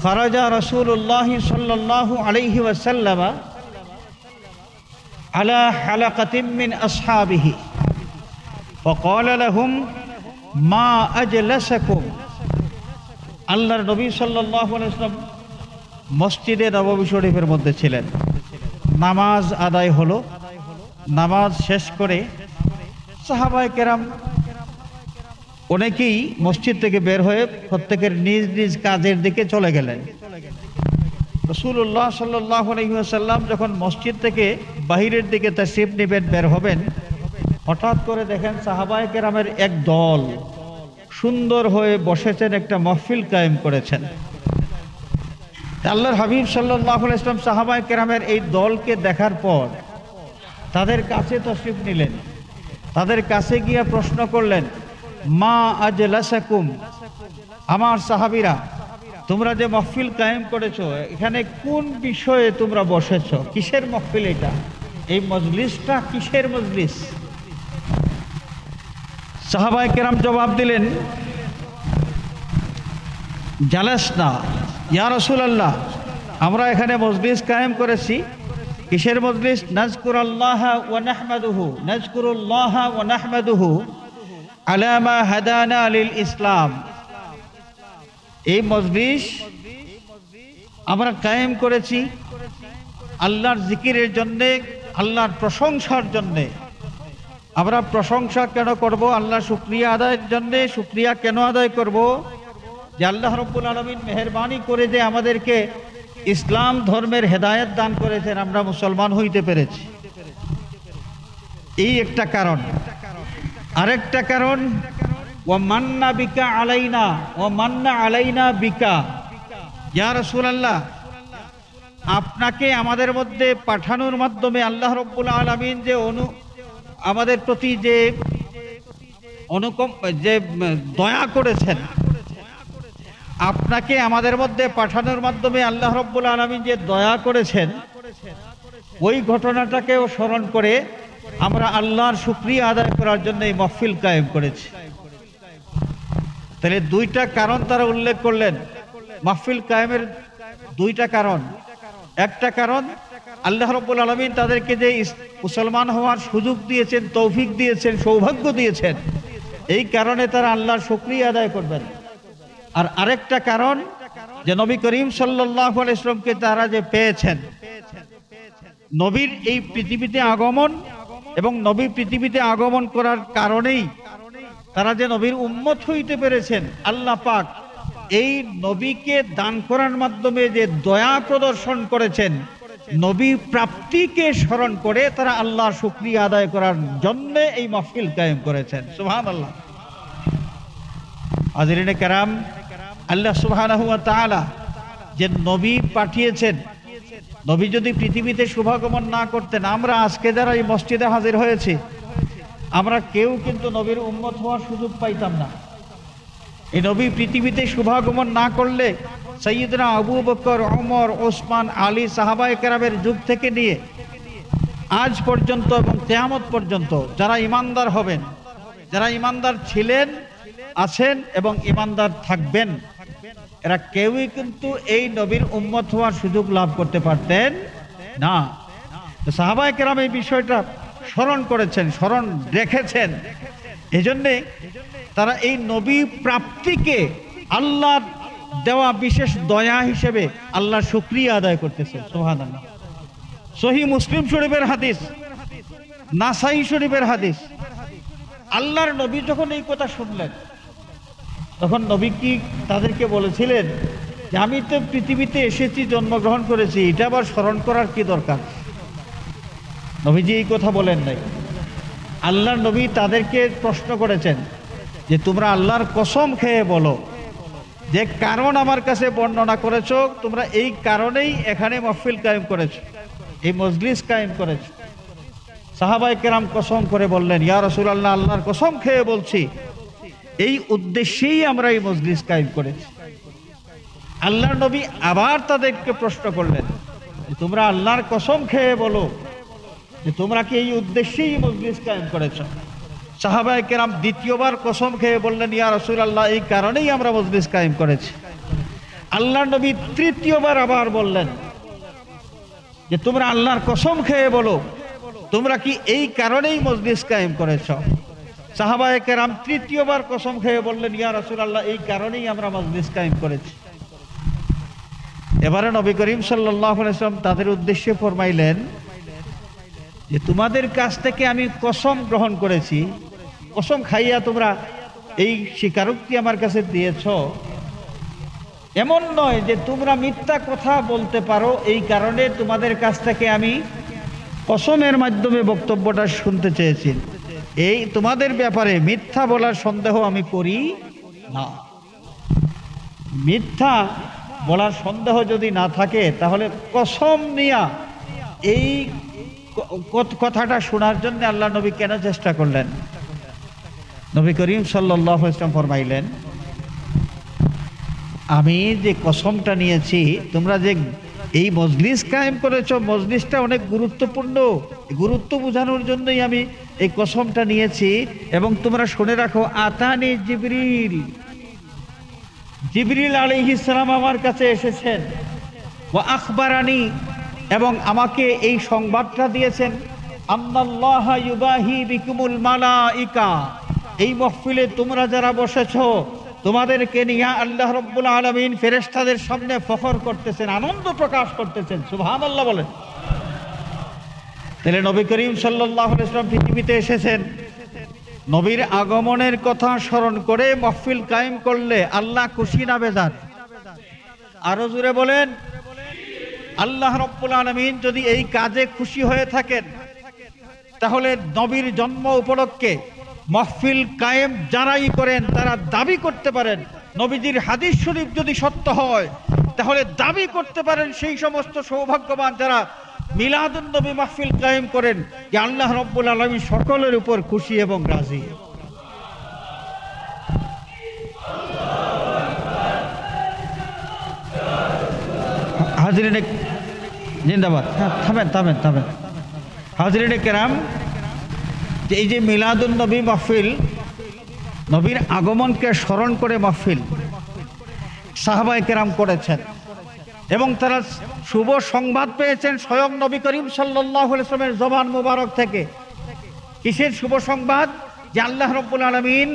খারাজা রাসূলুল্লাহ সাল্লাল্লাহু আলাইহি ওয়াসাল্লাম আলা হালাকাতিন মিন আসহাবিহি ফাকালা লাহুম মা আজলাসাকুম। আল্লাহর নবী সাল্লাল্লাহু আলাইহি ওয়াসাল্লাম মসজিদে নববী শরীফের মধ্যে ছিলেন। নামাজ আদায় হলো। নামাজ শেষ করে সাহাবায়ে কেরাম অনেকেই মসজিদ থেকে বের হয়ে প্রত্যেকের নিজ নিজ কাজের দিকে চলে গেলেন। রাসূলুল্লাহ সাল্লাল্লাহু আলাইহি ওয়াসাল্লাম যখন মসজিদ থেকে বাহিরের দিকে তাশরিফ নেবেন, বের হবেন, হঠাৎ করে দেখেন সাহাবায়ে কেরামের এক দল সুন্দর হয়ে বসেছেন, একটা মাহফিল কায়েম করেছেন। আল্লাহর হাবিব সাল্লাল্লাহু আলাইহি ওয়াসাল্লাম সাহাবায়ে কেরামের এই দলকে দেখার পর তাদের কাছে তাশরিফ নিলেন। তাদের কাছে গিয়ে প্রশ্ন করলেন, মা আজলাসাকুম, আমার সাহাবীরা, তোমরা যে মাহফিল কায়েম করেছো, এখানে কোন বিষয়ে তোমরা বসেছো? কিসের মাহফিল এটা? এই মজলিসটা কিসের মজলিস? সাহাবায়ে কেরাম জবাব দিলেন, জালাসনা ইয়া রাসূলুল্লাহ, আমরা এখানে মজলিস কায়েম করেছি। কিসের মজলিস? নাযকুরুল্লাহ ওয়া নাহমাদুহু, নাযকুরুল্লাহ ওয়া নাহমাদুহু আলা মা হাদানা লিল ইসলাম। এই মজলিস আমরা কায়েম করেছি আল্লাহর জিকিরের জন্যে, আল্লাহর প্রশংসার জন্যে। আমরা প্রশংসা কেন করব? আল্লাহ শুকরিয়া আদায়ের জন্যে। শুকরিয়া কেন আদায় করব? যে আল্লাহ রাব্বুল আলামিন মেহেরবানি করে যে আমাদেরকে ইসলাম ধর্মের হেদায়েত দান করেছেন, আমরা মুসলমান হইতে পেরেছি, এই একটা কারণ। আরেকটা কারণ, ওয়া মান্না বিকা আলাইনা, ওয়া মান্না আলাইনা বিকা, ইয়া রাসূলুল্লাহ, আপনাকে আমাদের মধ্যে পাঠানোর মাধ্যমে আল্লাহ রাব্বুল আলামিন যে আমাদের প্রতি যে দয়া করেছেন, আপনাকে আমাদের মধ্যে পাঠানোর মাধ্যমে আল্লাহ রাব্বুল আলামিন যে দয়া করেছেন, ওই ঘটনাটাকেও স্মরণ করে আমরা আল্লাহর শুকরিয়া আদায় করার জন্য এই মাহফিল কায়েম করেছি। তাহলে দুইটা কারণ তারা উল্লেখ করলেন মাহফিল কায়েমের। দুইটা কারণ। একটা কারণ, আল্লাহ রাব্বুল আলামিন তাদেরকে যে মুসলমান হওয়ার সুযোগ দিয়েছেন, তৌফিক দিয়েছেন, সৌভাগ্য দিয়েছেন, এই কারণে তারা আল্লাহর শুকরিয়া আদায় করবেন। আর আরেকটা কারণ, যে নবী করিম সাল্লাল্লাহু আলাইহি ওয়াসাল্লামকে তারা যে পেয়েছেন, নবীর এই পৃথিবীতে আগমন এবং নবী পৃথিবীতে আগমন করার কারণেই তারা যে নবীর উম্মত হইতে পেরেছেন, আল্লাহ পাক এই নবীকে দান করার মাধ্যমে যে দয়া প্রদর্শন করেছেন, নবী প্রাপ্তিকে স্মরণ করে তারা আল্লাহর শুকরিয়া আদায় করার জন্য এই মাহফিল কায়েম করেছেন। সুবহানাল্লাহ। হাজিরিনে কেরাম, আল্লাহ সুবহানাহু ওয়া তাআলা যে নবী পাঠিয়েছেন, নবী যদি পৃথিবীতে শুভাগমন না করতেন, আমরা আজকে যারা এই মসজিদে হাজির হয়েছি, আমরা কেউ কিন্তু নবীর উম্মত হওয়ার সুযোগ পাইতাম না। এই নবী পৃথিবীতে শুভাগমন না করলে সাইয়্যিদনা আবু বকর, ওমর, ওসমান, আলী, সাহাবায়ে কেরামের যুগ থেকে নিয়ে আজ পর্যন্ত এবং কিয়ামত পর্যন্ত যারা ঈমানদার হবেন, যারা ঈমানদার ছিলেন, আছেন এবং ঈমানদার থাকবেন, এরা কেউই কিন্তু এই নবীর উম্মত হওয়ার সুযোগ লাভ করতে পারতেন না। সাহাবায়ে কেরাম এই বিষয়টা স্মরণ করেছেন, স্মরণ রেখেছেন। এজন্যে তারা এই নবী প্রাপ্তিকে আল্লাহর দেওয়া বিশেষ দয়া হিসেবে আল্লাহর শুকরিয়া আদায় করতেছে। সুবহানাল্লাহ। সহিহ মুসলিম শরীফের হাদিস, নাসাই শরীফের হাদিস, আল্লাহর নবী যখন এই কথা শুনলেন, তখন নবী কি তাদেরকে বলেছিলেন যে আমি তো পৃথিবীতে এসেছি, জন্মগ্রহণ করেছি, এটা আবার স্মরণ করার কি দরকার? নবীজি এই কথা বলেন নাই। আল্লাহর নবী তাদেরকে প্রশ্ন করেছেন যে তোমরা আল্লাহর কসম খেয়ে বলো যে কারণ আমার কাছে বর্ণনা করেছো, তোমরা এই কারণেই এখানে মাহফিল কায়েম করেছো, এই মজলিস কায়েম করেছো। সাহাবায়ে কেরাম কসম করে বললেন, ইয়া রাসূলুল্লাহ, আল্লাহর কসম খেয়ে বলছি, এই উদ্দেশ্যেই আমরা এই মজলিস কায়েম করেছি। আল্লাহর নবী আবার তাদেরকে প্রশ্ন করলেন, তোমরা আল্লাহর কসম খেয়ে বলো যে তোমরা কি এই উদ্দেশ্যেই মজলিস কায়েম করেছ? সাহাবায়ে কেরাম দ্বিতীয়বার কসম খেয়ে বললেন, ইয়া রাসূলুল্লাহ, এই কারণেই আমরা মজলিস কায়েম করেছি। আল্লাহর নবী তৃতীয়বার আবার বললেন যে তোমরা আল্লাহর কসম খেয়ে বলো, তোমরা কি এই কারণেই মজলিস কায়েম করেছ? সাহাবায়ে কেরাম তৃতীয়বার কসম খেয়ে বললেন, ইয়া রাসূলুল্লাহ, এই কারণেই আমরা মজলিস কায়েম করেছি। এবারে নবী করিম সাল্লাল্লাহু আলাইহি ওয়াসাল্লাম তাদের উদ্দেশ্যে ফরমাইলেন যে তোমাদের কাছ থেকে আমি কসম গ্রহণ করেছি, কসম খাইয়া তোমরা এই স্বীকারোক্তি আমার কাছে দিয়েছ, এমন নয় যে তোমরা মিথ্যা কথা বলতে পারো, এই কারণে তোমাদের কাছ থেকে আমি কসমের মাধ্যমে বক্তব্যটা শুনতে চেয়েছি। এই তোমাদের ব্যাপারে মিথ্যা বলার সন্দেহ আমি করি না। মিথ্যা বলার সন্দেহ যদি না থাকে তাহলে কসম নিয়া এই কথাটা শোনার জন্য আল্লাহ নবী কেন চেষ্টা করলেন? নবী করিম সাল্লাল্লাহু আলাইহি ওয়াসাল্লাম ফরমাইলেন, আমি যে কসমটা নিয়েছি, তোমরা যে এই মজলিস কায়েম করেছ, মজলিসটা অনেক গুরুত্বপূর্ণ, গুরুত্ব বোঝানোর জন্যই আমি এই কসমটা নিয়েছি। এবং তোমরা শুনে রাখো, আতানি জিবরিল, জিবরিল আলাইহিস সালাম আমার কাছে এসেছেন, ওয়া আখবারানি, এবং আমাকে এই সংবাদটা দিয়েছেন, আন্নাল্লাহা ইউবাহি বিকুমুল মালাইকা, এই মাহফিলে তোমরা যারা বসেছো তোমাদেরকে নিয়ে আল্লাহ রাব্বুল আলামিন ফেরেশতাদের সামনে ফখর করতেছেন, আনন্দ প্রকাশ করতেছেন। সুবহানাল্লাহ বলেন। তাহলে নবী করিম সাল্লাল্লাহু আলাইহি ওয়াসাল্লাম পৃথিবীতে এসেছেন, নবীর আগমনের কথা স্মরণ করে মাহফিল কায়েম করলে আল্লাহ খুশি না বেজার? আরো জোরে বলেন। আল্লাহ রাব্বুল আলামিন যদি এই কাজে খুশি হয়ে থাকেন, তাহলে নবীর জন্ম উপলক্ষে মাহফিল কায়েম যারাই করেন তারা দাবি করতে পারেন, নবীজির হাদিস শরীফ যদি সত্য হয় তাহলে দাবি করতে পারেন সেই সমস্ত সৌভাগ্যবান যারা মিলাদুন নবী মাহফিল কায়েম করেন যে আল্লাহ রাব্বুল আলামিন সকলের উপর খুশি এবং রাজি। হাজরিনে জিন্দাবাদ। থামেন থামেন থামেন। হাজরিনে কেরাম, যে এই যে মিলাদুন নবী মাহফিল, নবীর আগমনকে স্মরণ করে মাহফিল সাহাবায়ে কেরাম করেছেন এবং তারা শুভ সংবাদ পেয়েছেন স্বয়ং নবী করিম সাল্লাল্লাহু আলাইহি ওয়াসাল্লামের জবান মুবারক থেকে। কিসের শুভ সংবাদ? যে আল্লাহ রাব্বুল আলামিন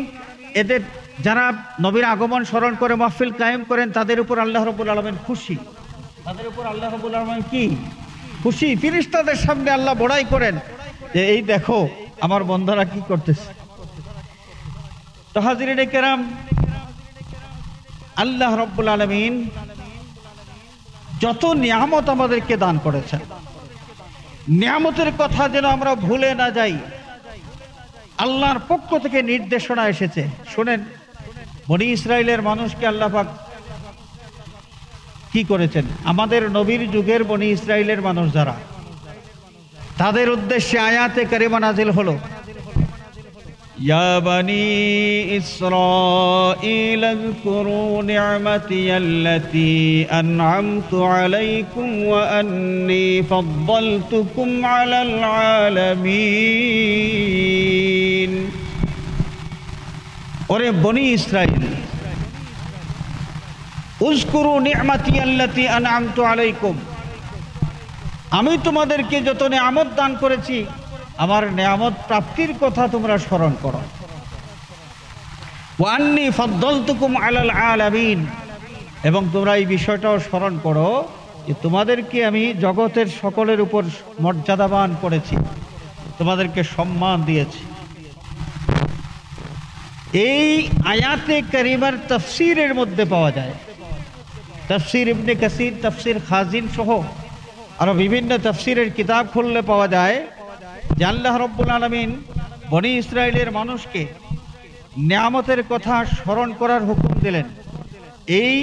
এদের যারা নবীর আগমন স্মরণ করে মাহফিল কায়েম করেন তাদের উপর আল্লাহ রাব্বুল আলামিন খুশি। তাদের উপর আল্লাহ রাব্বুল আলামিন কি খুশি? ফেরেশতাদের সামনে আল্লাহ বড়াই করেন যে এই দেখো আমার বন্দারা কি করতেছে। তো হাজিরিনে কেরাম, আল্লাহ রাব্বুল আলামিন যত নিয়ামত আমাদেরকে দান করেছেন, নিয়ামতের কথা যেন আমরা ভুলে না যাই। আল্লাহর পক্ষ থেকে নির্দেশনা এসেছে। শুনেন, বনি ইসরাইলের মানুষকে আল্লাহ পাক কি করেছেন? আমাদের নবীর যুগের বনি ইসরাইলের মানুষ যারা, তাদের উদ্দেশ্যে আয়াতে কারিমা নাজিল হলো, ইয়া বনি ইসরাঈল আযকুরু নি'মাতিয়াল্লাতী আন'আমতু আলাইকুম ওয়া আন্নী ফাদ্দালতুকুম আলাল আলামিন। ওরে বনি ইসরাইল, উযকুরু নি'মাতিয়াল্লাতী আন'আমতু আলাইকুম, আমি তোমাদেরকে যত নেয়ামত দান করেছি আমার নেয়ামত প্রাপ্তির কথা তোমরা স্মরণ করো। ওয়া আন্নী ফাদ্দালতুকুম আলাল আলামিন, এবং তোমরা এই বিষয়টাও স্মরণ করো যে তোমাদেরকে আমি জগতের সকলের উপর মর্যাদাবান করেছি, তোমাদেরকে সম্মান দিয়েছি। এই আয়াতে কারিমার তাফসীরের মধ্যে পাওয়া যায়, তাফসীর ইবনে কাসির, তাফসীর খাজিন সহ আরো বিভিন্ন তাফসীরের কিতাব খুললে পাওয়া যায় যে আল্লাহ রাব্বুল আলামিন বনি ইসরাইলের মানুষকে নিয়ামতের কথা স্মরণ করার হুকুম দিলেন। এই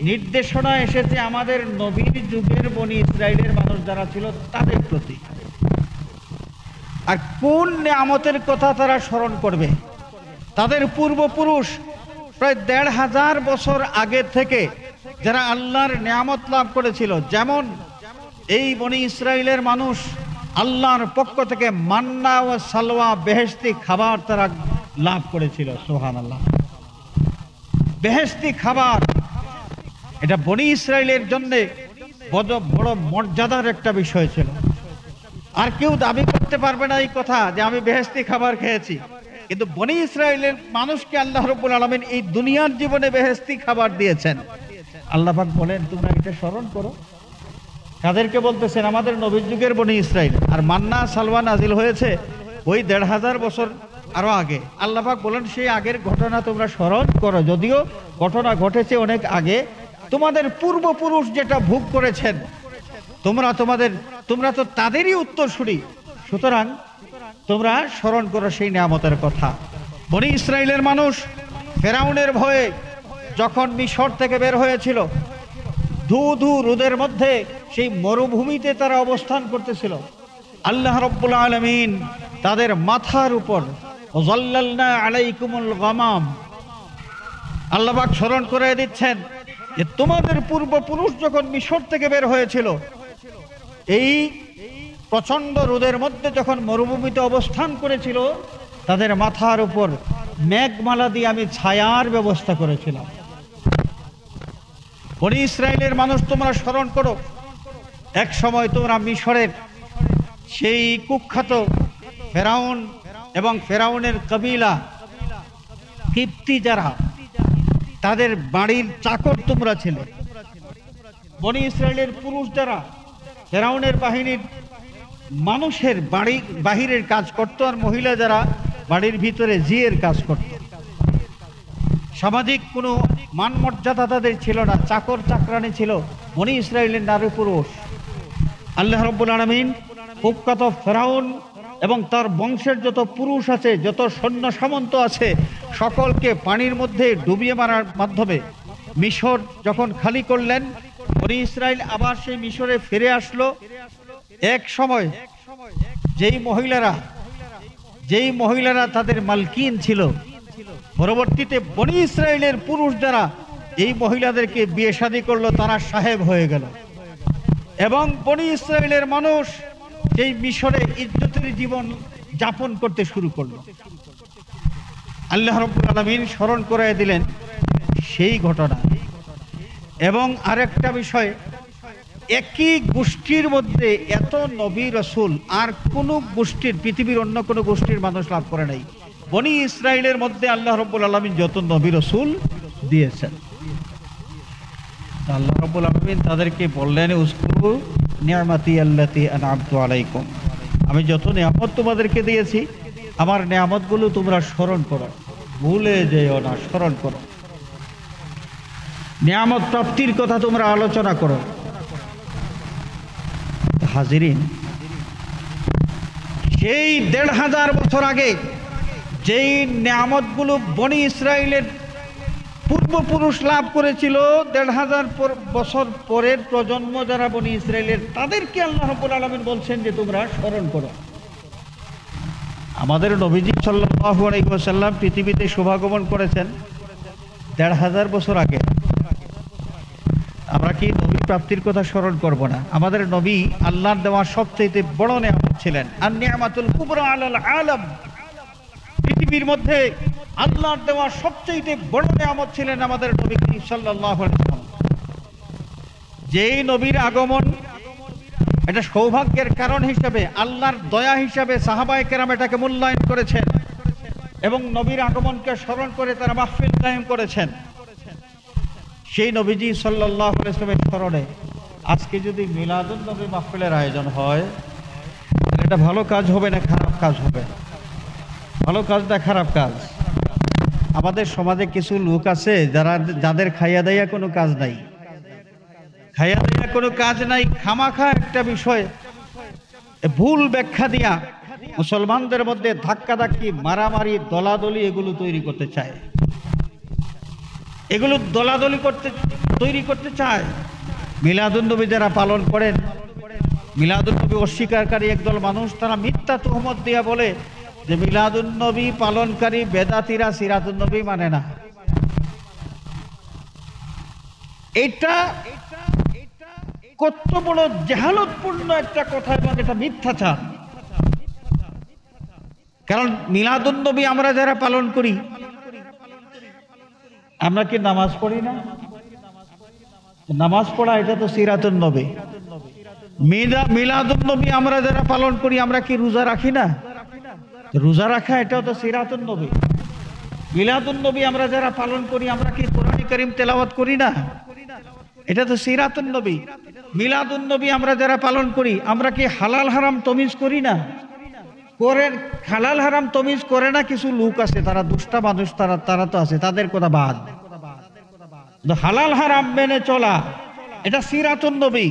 নির্দেশনা এসেছে আমাদের নবীর যুগের বনি ইসরাইলের মানুষ যারা ছিল তাদের প্রতি। আর কোন নিয়ামতের কথা তারা স্মরণ করবে? তাদের পূর্বপুরুষ প্রায় ১৫০০ বছর আগে থেকে যারা আল্লাহর নিয়ামত লাভ করেছিল, যেমন এই বনি ইসরাইলের মানুষ আল্লাহর পক্ষ থেকে মান্না ও সালওয়া বেহেশতি খাবার তারা লাভ করেছিল। সুবহানাল্লাহ। বেহেশতি খাবার, এটা বনি ইসরাইলের জন্য বড় মর্যাদার একটা বিষয় ছিল। আর কেউ দাবি করতে পারবে না এই কথা যে আমি বেহেশতি খাবার খেয়েছি, কিন্তু বনি ইসরাইলের মানুষকে আল্লাহ রাব্বুল আলামিন এই দুনিয়ার জীবনে বেহেশতি খাবার দিয়েছেন। আল্লাহ পাক বলেন তোমরা এটা স্মরণ করো। কাদেরকে বলতেছেন? আমাদের নবীর যুগের বনি ইসরাইল। আর মান্না সালওয়া নাজিল হয়েছে ওই ১৫০০ বছর আরো আগে। আল্লাহ পাক বলেন সেই আগের ঘটনা তোমরা স্মরণ করো, যদিও ঘটনা ঘটেছে অনেক আগে। তোমাদের পূর্বপুরুষ যেটা ভোগ করেছেন তোমরা তো তাদেরই উত্তরসূরি, সুতরাং তোমরা স্মরণ করো সেই নিয়ামতের কথা। বনি ইসরাইলের মানুষ ফেরাউনের ভয়ে যখন মিশর থেকে বের হয়েছিল, ধু ধু রোদের মধ্যে সেই মরুভূমিতে তারা অবস্থান করতেছিল, আল্লাহ রাব্বুল আলামিন তাদের মাথার উপর ওয়াযাল্লালনা আলাইকুমুল গামাম, আল্লাহ পাক স্মরণ করে দিচ্ছেন যে তোমাদের পূর্বপুরুষ যখন মিশর থেকে বের হয়েছিল, এই প্রচন্ড রোদের মধ্যে যখন মরুভূমিতে অবস্থান করেছিল, তাদের মাথার উপর মেঘমালা দিয়ে আমি ছায়ার ব্যবস্থা করেছিলাম। বনি ইসরাইলের মানুষ তোমরা স্মরণ করো, এক সময় তোমরা মিশরের সেই কুখ্যাত ফেরাউন এবং ফেরাউনের কবিলা কিপ্তি যারা, তাদের বাড়ির চাকর তোমরা ছিলে। বনি ইসরাইলের পুরুষ যারা ফেরাউনের বাহিনীর মানুষের বাহিরের কাজ করত, আর মহিলা যারা বাড়ির ভিতরে জিয়ের কাজ করত। সামাজিক কোনো মান মর্যাদা তাদের ছিল না, চাকর চাকরানি ছিল বনি ইসরাইলের নারী পুরুষ। আল্লাহ রাব্বুল আলামিন কুখ্যাত ফেরাউন এবং তার বংশের যত পুরুষ আছে, যত সৈন্য সামন্ত আছে, সকলকে পানির মধ্যে ডুবিয়ে মারার মাধ্যমে মিশর যখন খালি করলেন, বনি ইসরাইল আবার সেই মিশরে ফিরে আসলো। এক সময় যেই মহিলারা তাদের মালকিন ছিল, পরবর্তীতে বনি ইসরাইলের পুরুষ যারা এই মহিলাদেরকে বিয়ে শাদী করলো, তারা সাহেব হয়ে গেল এবং বনি ইসরাইলের মানুষ এই মিশরে ইজ্জতের জীবন যাপন করতে শুরু করলো। আল্লাহ রাব্বুল আলামিন স্মরণ করায় দিলেন সেই ঘটনা। এবং আরেকটা বিষয়, একই গোষ্ঠীর মধ্যে এত নবী রাসূল আর কোন গোষ্ঠীর, পৃথিবীর অন্য কোন গোষ্ঠীর মানুষ লাভ করে নাই। বনি ইসরাইলের মধ্যে আল্লাহ রাব্বুল আলামিন যত নবী রাসূল দিয়েছেন, আল্লাহ রাব্বুল আলামিন তাদেরকে বললেন উযকুরু নি'মাতি আল্লাতী আন'আমতু আলাইকুম, আমি যত নিয়ামত তোমাদেরকে দিয়েছি আমার নিয়ামতগুলো তোমরা স্মরণ করো, ভুলে যেও না, স্মরণ করো। নিয়ামত প্রাপ্তির কথা তোমরা আলোচনা করো। হাজিরিন, সেই ১৫০০ বছর আগে যেই নিয়ামতগুলো বনি ইসরাইলের পূর্বপুরুষ লাভ করেছিল, ১৫০০ বছর পরের প্রজন্ম যারা বনি ইসরাইলের, তাদেরকে আল্লাহ রাব্বুল আলামিন বলছেন যে তোমরা স্মরণ করো। আমাদের নবীজি সাল্লাল্লাহু আলাইহি ওয়াসাল্লাম পৃথিবীতে শুভাগমন করেছেন ১৫০০ বছর আগে। আমরা কি নবী প্রাপ্তির কথা স্মরণ করব না? আমাদের নবী আল্লাহর দেওয়া সবচেয়ে বড় নিয়ামত ছিলেন, আর নিয়ামাতুল কুবরা আলাল আলাম। পৃথিবীর মধ্যে আল্লাহর দেওয়া সবচেয়ে বড় নিয়ামত ছিলেন আমাদের নবী সাল্লাল্লাহু আলাইহি ওয়াসাল্লাম। যেই নবীর আগমন এটা সৌভাগ্যের কারণ হিসেবে, আল্লাহর দয়া হিসেবে সাহাবায়ে কেরাম এটাকে মূল্যায়ন করেছেন এবং নবীর আগমনকে স্মরণ করে তারা মাহফিল কায়েম করেছেন। সেই নবীজি সাল্লাল্লাহু আলাইহি ওয়াসাল্লামের স্মরণে আজকে যদি মিলাদুন নবী মাহফিলের আয়োজন হয়, এটা ভালো কাজ হবে না খারাপ কাজ হবে? ভালো কাজ না খারাপ কাজ? আমাদের সমাজে কিছু লোক আছে যাদের খাইয়া দাইয়া কোনো কাজ নাই, খামাখা একটা বিষয় ভুল ব্যাখ্যা দিয়া মুসলমানদের মধ্যে ধাক্কাধাক্কি, মারামারি, দলাদলি এগুলো তৈরি করতে চায়। এগুলো তৈরি করতে চায়। মিলাদুন নবী যারা পালন করেন মিলাদুন্নবী অস্বীকারী একদল মানুষ, তারা মিথ্যা তুহমত দিয়া বলে যে মিলাদুন্নবী পালনকারী বেদাতীরা সিরাতুন্নবী মানে না। এটা কত বড় জাহালতপূর্ণ একটা কথা এবং এটা মিথ্যাচার। কারণ মিলাদুন্নবী আমরা যারা পালন করি, আমরা কি নামাজ পড়ি না? নামাজ পড়া এটা তো সিরাতুন্নবী। মিলাদুন্নবী আমরা যারা পালন করি, আমরা কি রোজা রাখি না? রোজা রাখা এটাও তো সিরাতুন্নবী। মিলাদুন্নবী আমরা যারা পালন করি, আমরা কি কোরআন কারীম তেলাওয়াত করি না? এটা তো সিরাতুন্নবী। মিলাদুন্নবী আমরা যারা পালন করি, আমরা কি হালাল হারাম তমিজ করি না? করেন। হালাল হারাম তমিজ করে না কিছু লোক আছে, তারা দুষ্টা মানুষ, তারা তো আছে, তাদের কথা বাদ। হালাল হারাম মেনে চলা এটা সিরাতুন্নবী।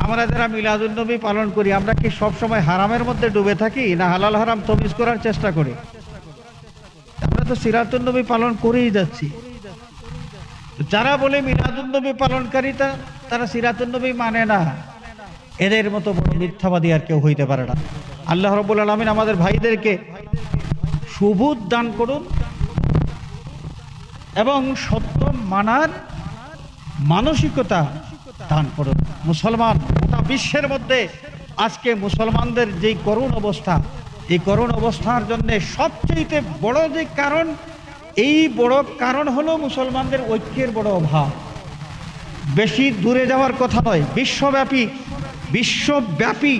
আমরা যারা মিলাদুন্নবী পালন করি, আমরা কি সব সময় হারামের মধ্যে ডুবে থাকি না হালাল হারাম তমিজ করার চেষ্টা করি? আমরা তো সিরাতুন্নবী পালন করেই যাচ্ছি। যারা বলে মিলাদুন্নবী পালনকারী তারা সিরাতুন্নবী মানে না, এদের মতো বড় মিথ্যাবাদী আর কেউ হইতে পারে না। আল্লাহ রাব্বুল আলামিন আমাদের ভাইদেরকে সুবুধ দান করুন এবং সত্য মানার মানসিকতা দান করুন। মুসলমান গোটা বিশ্বের মধ্যে আজকে মুসলমানদের যেই করুণ অবস্থা, এই করুণ অবস্থার জন্য সবচেয়ে বড় যে কারণ, এই বড় কারণ হলো মুসলমানদের ঐক্যের বড় অভাব। বেশি দূরে যাওয়ার কথা নয়, বিশ্বব্যাপী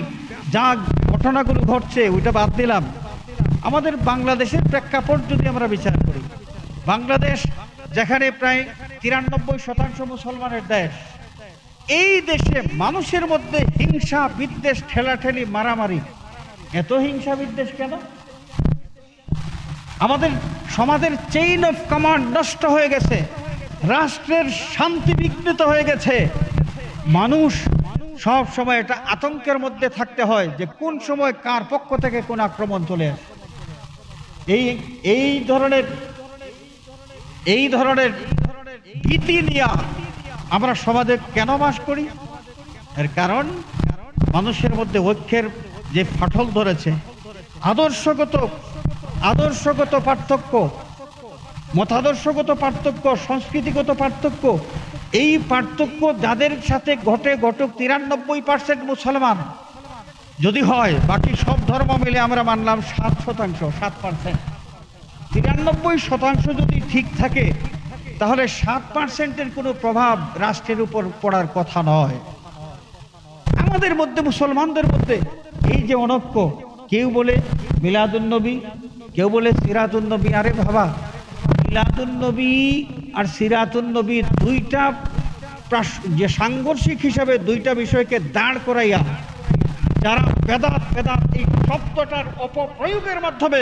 যা ঘটনাগুলো ঘটছে ওইটা বাদ দিলাম। আমাদের বাংলাদেশের প্রেক্ষাপট যদি আমরা বিচার করি, বাংলাদেশ যেখানে প্রায় 93% মুসলমানের দেশ, এই দেশে মানুষের মধ্যে হিংসা বিদ্বেষ, ঠেলাঠেলি, মারামারি। এত হিংসা বিদ্বেষ কেন? আমাদের সমাজের চেইন অফ কমান্ড নষ্ট হয়ে গেছে, রাষ্ট্রের শান্তি বিঘ্নিত হয়ে গেছে। মানুষ সব সময় এটা আতঙ্কের মধ্যে থাকতে হয় যে কোন সময় কার পক্ষ থেকে কোন আক্রমণ চলে আসে। এই ধরনের ভীতি নিয়ে আমরা সমাজে কেন বাস করি? এর কারণ মানুষের মধ্যে ঐক্যের যে ফাটল ধরেছে, আদর্শগত পার্থক্য, মতাদর্শগত পার্থক্য, সংস্কৃতিগত পার্থক্য, এই পার্থক্য যাদের সাথে ঘটুক 93% মুসলমান যদি হয়, বাকি সব ধর্ম মিলে আমরা মানলাম 7%। 93% যদি ঠিক থাকে, তাহলে 7%-এর কোনো প্রভাব রাষ্ট্রের উপর পড়ার কথা নয়। আমাদের মধ্যে, মুসলমানদের মধ্যে এই যে অনৈক্য, কেউ বলে মিলাদুন্নবী, কেউ বলে সিরাতুন্নবী। আরে বাবা, মিলাদুন্নবী আর সিরাতুন্নবী দুইটা যে সাংঘর্ষিক হিসাবে দুইটা বিষয়কে দাঁড় করাইয়া যারা বেদাত এই শব্দটার অপপ্রয়োগের মাধ্যমে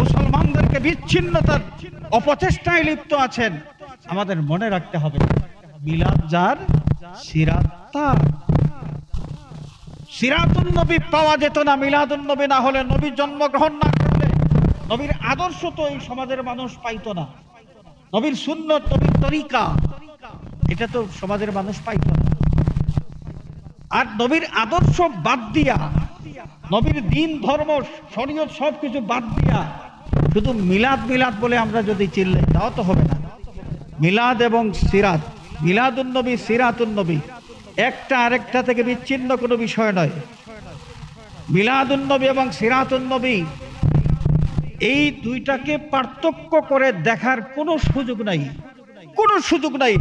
মুসলমানদেরকে বিচ্ছিন্নতার অপচেষ্টায় লিপ্ত আছেন, আমাদের মনে রাখতে হবে মিলাদ যার, সিরাত তার। সিরাতুন্নবী পাওয়া যেত না মিলাদুন্নবী না হলে। নবী জন্মগ্রহণ না করলে নবীর আদর্শ তো এই সমাজের মানুষ পাইতো না। নবীর সুন্নত, নবীর তরিকা, এটা তো সমাজের মানুষ পাইতো না। আর নবীর আদর্শ বাদ দিয়া, নবীর দিন, ধর্ম, শরীয়ত সবকিছু বাদ দিয়া শুধু মিলাদ বলে আমরা যদি চিল্লাই, তাও তো হবে না। মিলাদ এবং সিরাত, মিলাদুন্নবী, সিরাতুন্নবী একটা আরেকটা থেকে বিচ্ছিন্ন কোনো বিষয় নয়। মিলাদুন্নবী এবং সিরাতুন্নবী এই দুইটাকে পার্থক্য করে দেখার কোনো সুযোগ নাই।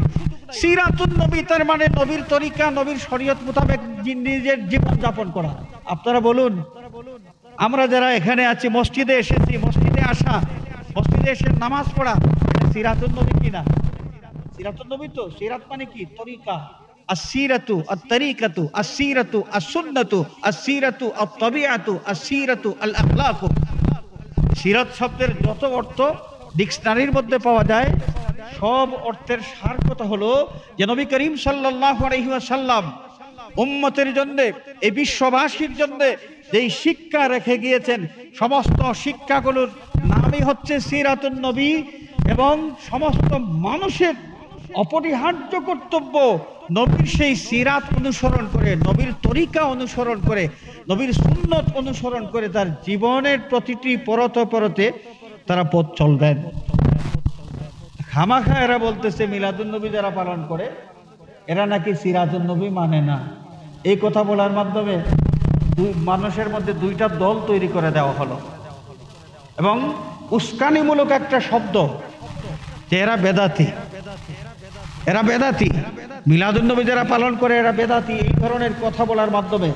সিরাতুন্নবী তার মানে নবীর তরিকা, নবীর শরীয়ত মোতাবেক নিজের জীবন যাপন করা। আপনারা বলুন, আমরা যারা এখানে আছি, মসজিদে এসেছি, মসজিদে আসা, মসজিদে এসে নামাজ পড়া, সিরাতুন্নবী কিনা? সিরাতুন্নবী তো। সিরাত মানে কি? তরিকা। আসসিরাতু আত-তরিকাতু আসসিরাতু আস-সুন্নাতু আসসিরাতু আত-তাবিআতু আসসিরাতু আল-আখলাকু। সিরাত শব্দের যত অর্থ ডিকশনারির মধ্যে পাওয়া যায়, সব অর্থের সার কথা হলো যে নবী করিম সাল্লাল্লাহু আলাইহি ওয়াসাল্লাম উম্মতের জন্য, এই বিশ্ববাসীর জন্য যেই শিক্ষা রেখে গিয়েছেন, সমস্ত শিক্ষাগুলোর নামই হচ্ছে সিরাতুন্নবী এবং সমস্ত মানুষের অপরিহার্য কর্তব্য নবীর সেই সিরাত অনুসরণ করে, নবীর তরিকা অনুসরণ করে, নবীর সুন্নত অনুসরণ করে তার জীবনের প্রতিটি পরতে পরতে তারা পথ চলবেন। খামাখা এরা বলতেছে মিলাদুন নবী যারা পালন করে এরা নাকি সিরাতুন নবী মানে না। এই কথা বলার মাধ্যমে মানুষের মধ্যে দুইটা দল তৈরি করে দেওয়া হলো এবং উস্কানিমূলক একটা শব্দ যে এরা বেদাতি, এরা বেদাতি, মিলাদুন নবী যারা পালন করে এরা বেদাতি। এই ধরনের কথা বলার মাধ্যমে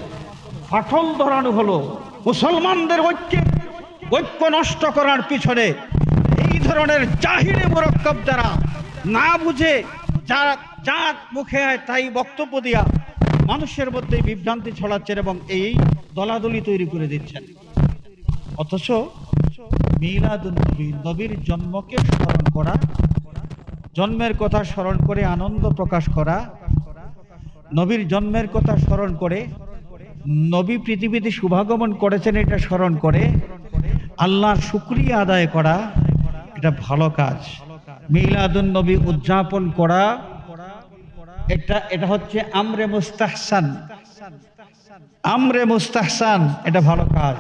ফাটল ধরানো হলো মুসলমানদের ঐক্য নষ্ট করার পিছনে। এই ধরনের জাহিলে মুরাক্কাব যারা না বুঝে যার মুখে তাই বক্তব্য দিয়া মানুষের মধ্যে বিভ্রান্তি ছড়াচ্ছেন এবং এই দলাদলি তৈরি করে দিচ্ছেন। অথচ মিলাদুন নবী, নবীর জন্মকে স্মরণ করা, জন্মের কথা স্মরণ করে আনন্দ প্রকাশ করা, নবীর জন্মের কথা স্মরণ করে নবী পৃথিবীতে শুভাগমন করেছেন এটা স্মরণ করে আল্লাহর শুকরিয়া আদায় করা, এটা ভালো কাজ। মিলাদুন নবী উদযাপন করা এটা হচ্ছে আমরে মুস্তাহসান, আমরে মুস্তাহসান, এটা ভালো কাজ।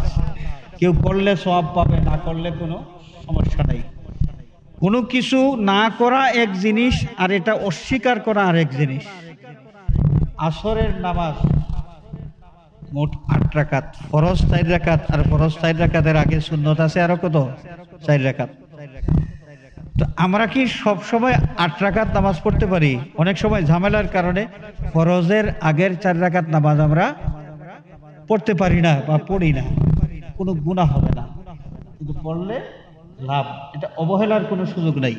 কেউ করলে সওয়াব পাবে, না করলে কোনো সমস্যা নেই। কোনো কিছু না করা এক জিনিস আর এটা অস্বীকার করা আরেক জিনিস। আসরের নামাজ মোট 8 রাকাত, ফরজ 4 রাকাত, আর ফরজ 4 রাকাতের আগে সুন্নত আছে আরো কত, 4 রাকাত। তো আমরা কি সব সময় 8 রাকাত নামাজ পড়তে পারি? অনেক সময় ঝামেলার কারণে ফরজের আগের 4 রাকাত নামাজ আমরা পড়তে পারি না বা পড়ি না, কোনো গুনাহ হবে না, কিন্তু পড়লে লাভ, এটা অবহেলার কোনো সুযোগ নাই।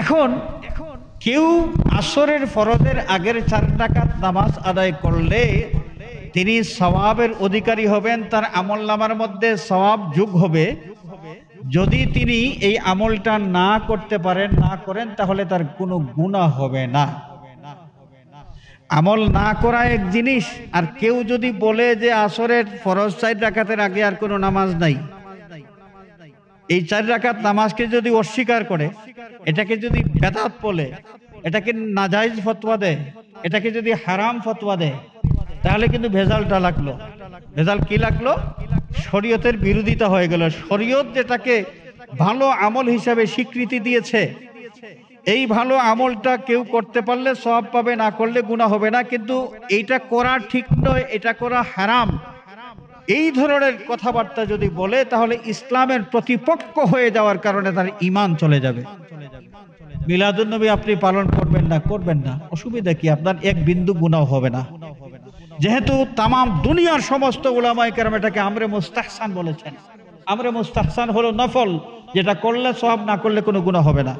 এখন কেউ আসরের ফরজের আগের 4 রাকাত নামাজ আদায় করলে তিনি সওয়াবের অধিকারী হবেন, তার আমলনামার মধ্যে সওয়াব যোগ হবে। যদি তিনি এই আমলটা না করতে পারেন, না করেন, তাহলে তার কোনো গুনাহ হবে না। আমল না করা এক জিনিস, আর কেউ যদি বলে যে আসরের ফরজ 4 রাকাতের আগে আর কোনো নামাজ নাই, এই 4 রাকাত নামাজকে যদি অস্বীকার করে, এটাকে যদি বেদাত বলে, এটাকে নাজায়েজ ফতোয়া দেয়, এটাকে যদি হারাম ফতোয়া দেয়, তাহলে কিন্তু ভেজালটা লাগলো। ভেজাল কি লাগলো? শরীয়তের বিরোধিতা হয়ে গেল। শরীয়ত যেটাকে ভালো আমল হিসাবে স্বীকৃতি দিয়েছে, এই ভালো আমলটা কেউ করতে পারলে সওয়াব পাবে, না করলে গুনাহ হবে না, কিন্তু এইটা করা ঠিক নয়, এটা করা হারাম, এই ধরনের কথাবার্তা যদি বলে, তাহলে ইসলামের প্রতিপক্ষ হয়ে যাওয়ার কারণে তার ঈমান চলে যাবে। মিলাদুন নবী আপনি পালন করবেন না, করবেন না, অসুবিধা কি? আপনার এক বিন্দু গুনাহ হবে না, যেহেতু তামাম দুনিয়ার সমস্ত উলামায়ে কেরাম এটাকে আমরে মুস্তাহসান বলেছেন। আমরে মুস্তাহসান হলো নফল, যেটা করলে সওয়াব, না করলে কোনো গুনাহ হবে না।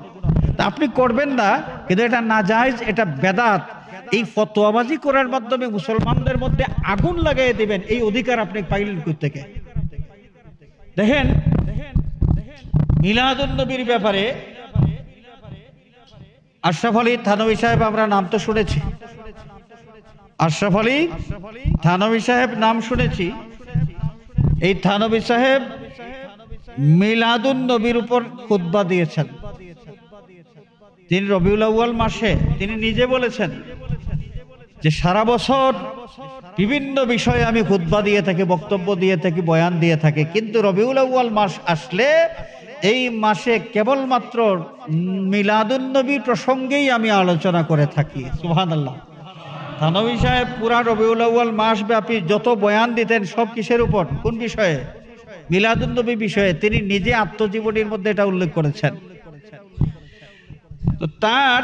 তা আপনি করবেন না, কিন্তু এটা নাজায়েজ, এটা বেদাত। এই ফতোয়াবাজি করার মাধ্যমে মুসলমানদের মধ্যে আগুন লাগাই দিবেন, এই অধিকার আপনি পাইলেন কই থেকে? দেখেন, মিলাদুন নবীর ব্যাপারে আশরাফ আলী থানভী সাহেব, আমরা নাম তো শুনেছি, আশরাফ আলী থানভী সাহেব নাম শুনেছি। এই থানভী সাহেব মিলাদুন নবীর উপর খুতবা দিয়েছেন। তিনি রবিউল আউয়াল মাসে তিনি নিজে বলেছেন যে সারা বছর বিভিন্ন বিষয়ে আমি খুতবা দিয়ে থাকি, বক্তব্য দিয়ে থাকি, বয়ান দিয়ে থাকি, কিন্তু রবিউল আউয়াল মাস আসলে এই মাসে কেবলমাত্র মিলাদুন নবী প্রসঙ্গেই আমি আলোচনা করে থাকি। সুবহানাল্লাহ। থানভী সাহেব পুরা রবিউল আউয়াল মাস ব্যাপী যত বয়ান দিতেন সব কিসের উপর, কোন বিষয়ে? মিলাদুন নবী বিষয়ে। তিনি নিজে আত্মজীবনীর মধ্যে এটা উল্লেখ করেছেন। তো তার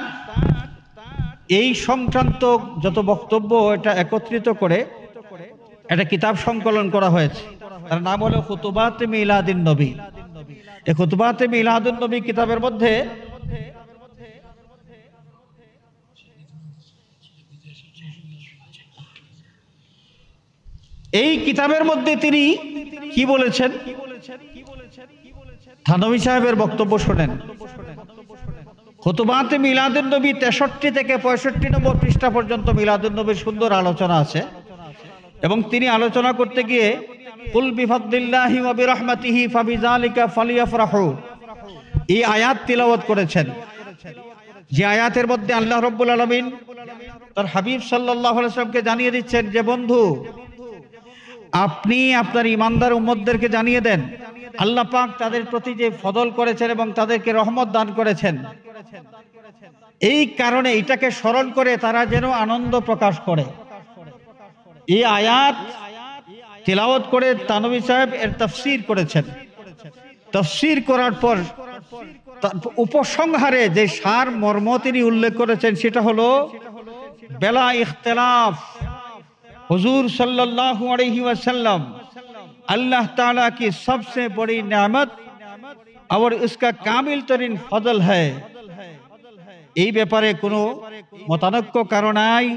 এই সংক্রান্ত যত বক্তব্য এটা একত্রিত করে একটা কিতাব সংকলন করা হয়েছে, তার নাম হলো খুতুবাতে মিলাদুন নবী। এই খুতুবাতে মিলাদুন নবী কিতাবের মধ্যে এই কিতাবের মধ্যে তিনি কি বলেছেন, থানভী সাহেবের বক্তব্য শোনেন। খুতুবাতে মিলাদুন নবী 63 থেকে 65 নম্বর পৃষ্ঠা পর্যন্ত মিলাদুন নবীর সুন্দর আলোচনা আছে, এবং তিনি আলোচনা করতে গিয়ে কুল বিফাদলিল্লাহি ওয়া বিরহমাতিহি ফাবিযালিকা ফালিয়াফরাহু এই আয়াত তিলাওয়াত করেছেন। যে আয়াতের মধ্যে আল্লাহ রাব্বুল আলামিন তার হাবিব সাল্লাল্লাহু আলাইহি ওয়াসাল্লামকে জানিয়ে দিচ্ছেন যে বন্ধু, আপনি আপনার ঈমানদার উম্মতদেরকে জানিয়ে দেন আল্লাহ পাক তাদের প্রতি যে ফজল করেছেন এবং তাদেরকে রহমত দান করেছেন, এই কারণে এটাকে স্মরণ করে তারা যেন আনন্দ প্রকাশ করে। এই আয়াত তিলাওয়াত করে তানভী সাহেব এর তাফসীর করেছেন। তাফসীর করার পর উপসংহারে যে সার মর্ম তিনি উল্লেখ করেছেন সেটা হলো বেলা ইখতিলাফ हुजूर सल्लल्लाहु अलैहि वसल्लम अल्लाह ताला की सबसे बड़ी नेमत और उसका कामिल तरीन फजल है। এই ব্যাপারে কোনো মতানৈক্য কারণ নাই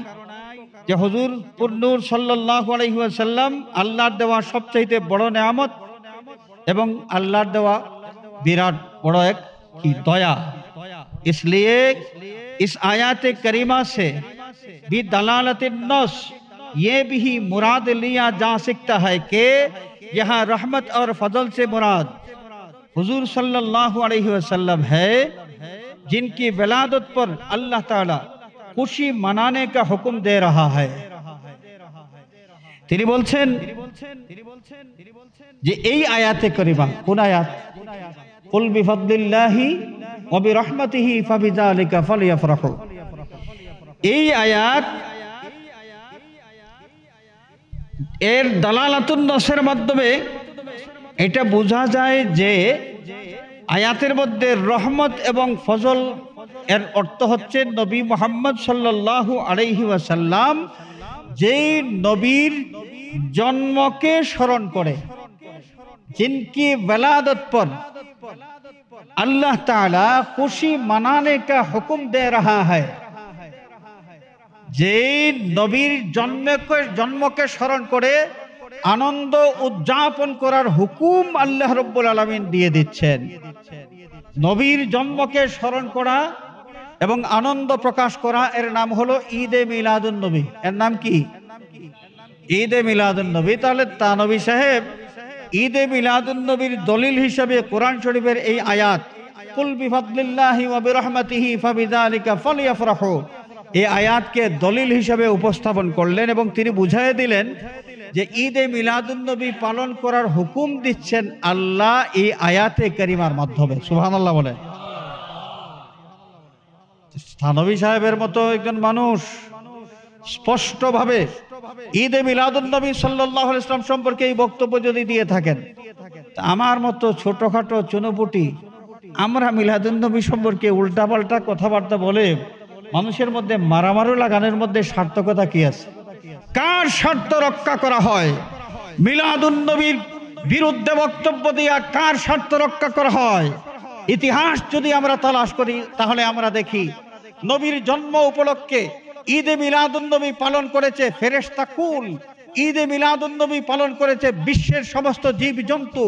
যে হুজুর পুরনূর সাল্লাল্লাহু আলাইহি ওয়াসাল্লাম আল্লাহর দেওয়া সবচেয়ে বড় নেয়ামত এবং আল্লাহর দেওয়া বিরাট বড় এক কি দয়া। इसलिए इस आयत करीमा से भी दलालतिन नस ये भी मुराद लिया जा सकता है कि यहाँ रहमत और फजल से मुराद हुजूर सल्लल्लाहु अलैहि वसल्लम है, जिनकी विलादत पर अल्लाह ताला खुशी मनाने का हुक्म दे रहा है। তিনি বলছেন যে এই আয়াতে করিমা কোন আয়াত? কুল বিফাদলিল্লাহি ওয়া বিরহমাতিহি ফাবিযালিকা ফালইফরাহু। এই আয়াত এর দালালাতুন নসের মাধ্যমে এটা বোঝা যায় যে আয়াতের মধ্যে রহমত এবং ফজল এর অর্থ হচ্ছে নবী মুহাম্মদ সাল্লাল্লাহু আলাইহি ওয়াসাল্লাম যেই নবীর জন্মকে স্মরণ করে, जिनकी विलादत पर अल्लाह ताला खुशी मनाने का हुक्म दे रहा है। যে নবীর জন্মকে স্মরণ করে আনন্দ উদযাপন করার হুকুম আল্লাহ রাব্বুল আলামিন দিয়ে দিচ্ছেন। নবীর জন্মকে স্মরণ করা এবং আনন্দ প্রকাশ করা এর নাম হলো ঈদে মিলাদুন নবী। এর নাম কি? ঈদে মিলাদুন নবী। তাহলে তানভী সাহেব ঈদে মিলাদুন নবীর দলিল হিসেবে কোরআন শরীফের এই আয়াত কুল বিফাদলিল্লাহি ওয়া বিরহমাতিহি ফাবিযালিকা ফালইফরাহু এই আয়াতকে দলিল হিসেবে উপস্থাপন করলেন এবং তিনি বুঝিয়ে দিলেন যে ঈদে মিলাদুন নবী পালন করার হুকুম দিচ্ছেন আল্লাহ এই আয়াতে কারিমার মাধ্যমে। সুবহানাল্লাহ বলে। থানভী সাহেবের মতো একজন মানুষ স্পষ্টভাবে ঈদে মিলাদুন নবী সাল্লাল্লাহু আলাইহি ওয়াসাল্লাম সম্পর্কে এই বক্তব্য যদি দিয়ে থাকেন, আমার মতো ছোটখাটো চুনোপুটি আমরা মিলাদুন নবী সম্পর্কে উল্টাপাল্টা কথাবার্তা বলে মানুষের মধ্যে মারামারি লাগানোর মধ্যে সার্থকতা কি আছে? কার স্বার্থ রক্ষা করা হয়? মিলাদুন নবীর বিরুদ্ধে বক্তব্য দিয়া কার স্বার্থ রক্ষা করা হয়? ইতিহাস যদি আমরা তালাশ করি তাহলে আমরা দেখি নবীর জন্ম উপলক্ষে ঈদে মিলাদুন নবী পালন করেছে ফেরেশতা কুল, ঈদে মিলাদুন নবী পালন করেছে বিশ্বের সমস্ত জীবজন্তু,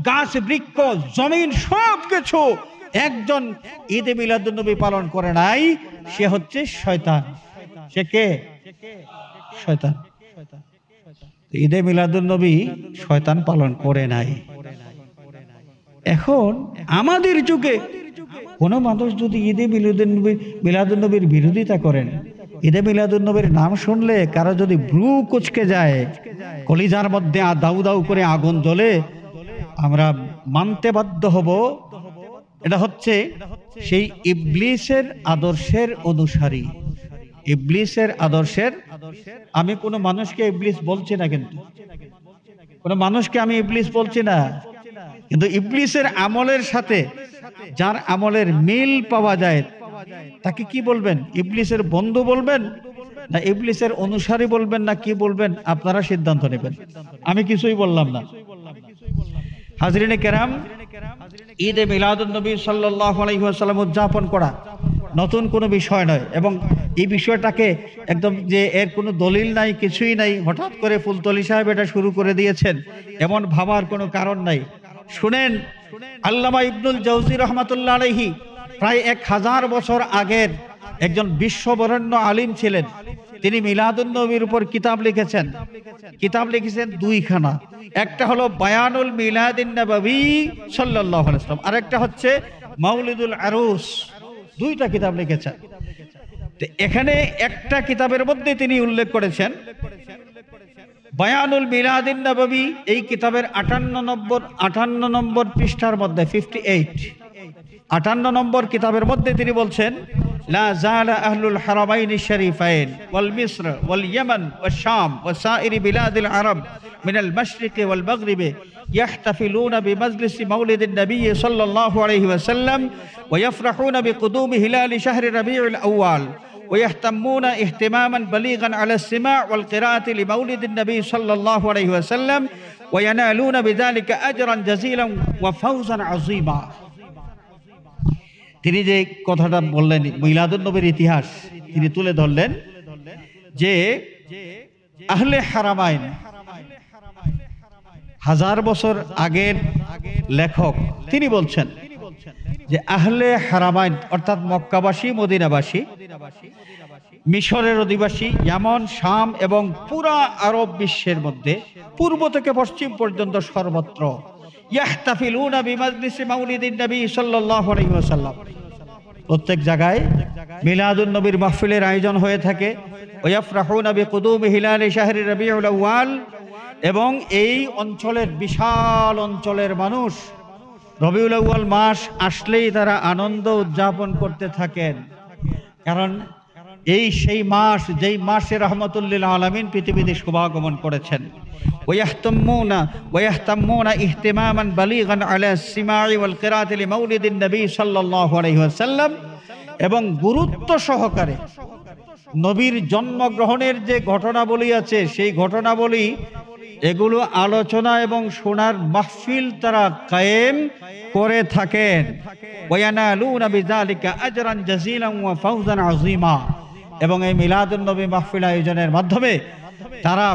গাছ বৃক্ষ জমিন সব কিছু। একজন ঈদে মিলাদুন নবী পালন করে নাই, সে হচ্ছে শয়তান। সে কে? শয়তান। ঈদে মিলাদুন নবী শয়তান পালন করে নাই। এখন আমাদের যুগে কোন মানুষ যদি ঈদে মিলাদুন নবীর বিরোধিতা করেন, ঈদে মিলাদুন নবীর নাম শুনলে কারো যদি ভ্রু কুচকে যায়, কলিজার মধ্যে দাউ দাউ করে আগুন জ্বলে, আমরা মানতে বাধ্য হব এটা হচ্ছে সেই ইবলিসের আদর্শের অনুসারী। ইবলিসের আদর্শের, আমি কোনো মানুষকে ইবলিস বলছি না, কিন্তু কোনো মানুষকে আমি ইবলিস বলছি না, কিন্তু ইবলিসের আমলের সাথে যার আমলের মিল পাওয়া যায় তাকে কি বলবেন? ইবলিসের বন্ধু বলবেন না ইবলিসের অনুসারী বলবেন না কি বলবেন? আপনারা সিদ্ধান্ত নেবেন, আমি কিছুই বললাম না। হাজরিনে কেরাম, ঈদে মিলাদুন নবী সাল্লাল্লাহু আলাইহি ওয়াসাল্লাম উদযাপন করা নতুন কোনো বিষয় নয়, এবং এই বিষয়টাকে একদম যে এর কোনো দলিল নাই, কিছুই নাই, হঠাৎ করে ফুলতলি সাহেব এটা শুরু করে দিয়েছেন এমন ভাবার কোনো কারণ নাই। শুনেন, আল্লামা ইবনুল জাওজি রহমাতুল্লাহ আলাইহি প্রায় 1000 বছর আগের একজন বিশ্ববরেণ্য আলিম ছিলেন। তিনি মিলাদুন নবীর উপর কিতাব লিখেছেন। কিতাব লিখেছেন 2খানা। একটা হলো বায়ানুল মিলাদিন নববী সাল্লাল্লাহু আলাইহি ওয়াসাল্লাম, আর একটা হচ্ছে মাউলিদুল আরুস। 2টা কিতাব লিখেছেন। তো এখানে একটা কিতাবের মধ্যে তিনি উল্লেখ করেছেন বায়ানুল মিলাদিন নববী, এই কিতাবের 58 নম্বর পৃষ্ঠার মধ্যে 58 নম্বর কিতাবের মধ্যে তিনি বলছেন লা জালা আহলুল হারামাইন শরীফাইন ওয়াল মিসর ওয়াল ইয়ামান ওয়াশ শাম ওয়া সাইরি বিলাদিল আরব মিনাল মাশরিকি ওয়াল মাগরিবি ইয়াহতাফিলুনা বিমজলিসি মাউলিদিন নবী সাল্লাল্লাহু আলাইহি ওয়াসাল্লাম ওয়া ইয়াফরাহুনা বিকুদুমি হিলালি শাহরি রবিউল আউয়াল ويهتمون اهتماما بليغا على السماع والقراءة لمولد النبي صلى الله عليه وسلم وينالون بذلك أجرا جزيلا وفوزا عظيما। তিনি যে কথাটা বললেন মিলাদুন নবীর ইতিহাস তিনি তুলে ধরলেন যে আহলে হারামাইন 1000 বছর আগের লেখক তিনি বলছেন যে আহলে হারামাইন অর্থাৎ মক্কাবাসী, মদিনাবাসী, মিশরের অধিবাসী, ইয়ামান, শাম এবং পুরা আরব বিশ্বের মধ্যে পূর্ব থেকে পশ্চিম পর্যন্ত সর্বত্র ইয়াহতাফিলুনা বিমাজলিসি মাউলিদিন নবী সাল্লাল্লাহু আলাইহি ওয়াসাল্লাম, প্রত্যেক জায়গায় মিলাদুন নবীর মাহফিলের আয়োজন হয়ে থাকে। ওয়াফরাহুনা বিকুদুমি হিলালি শাহরি রবিউল আউয়াল, এবং এই অঞ্চলের বিশাল অঞ্চলের মানুষ রবিউল আউয়াল মাস আসলেই তারা আনন্দ উদযাপন করতে থাকেন, কারণ এই সেই মাস যেই মাসে রাহমাতুল লিল আলামিন পৃথিবীতে শুভাগমন করেছেন। ওয়াহতাম্মুনা ইহতিমামান বালিগান আলা সিমাই ওয়াল কিরাআতি লিমাউলিদিন নবী সাল্লাল্লাহু আলাইহি ওয়াসাল্লাম, এবং গুরুত্ব সহকারে নবীর জন্মগ্রহণের যে ঘটনাবলী আছে সেই ঘটনাবলী এগুলো আলোচনা এবং শোনার মাহফিল তারা কায়েম করে থাকেন। ওয়ায়ানালুনা বিযালিকা আজরান জাযীলান ওয়া ফাওজান আযীমা, এবং এই মিলাদুন নবী মাহফিল আয়োজনের মাধ্যমে তারা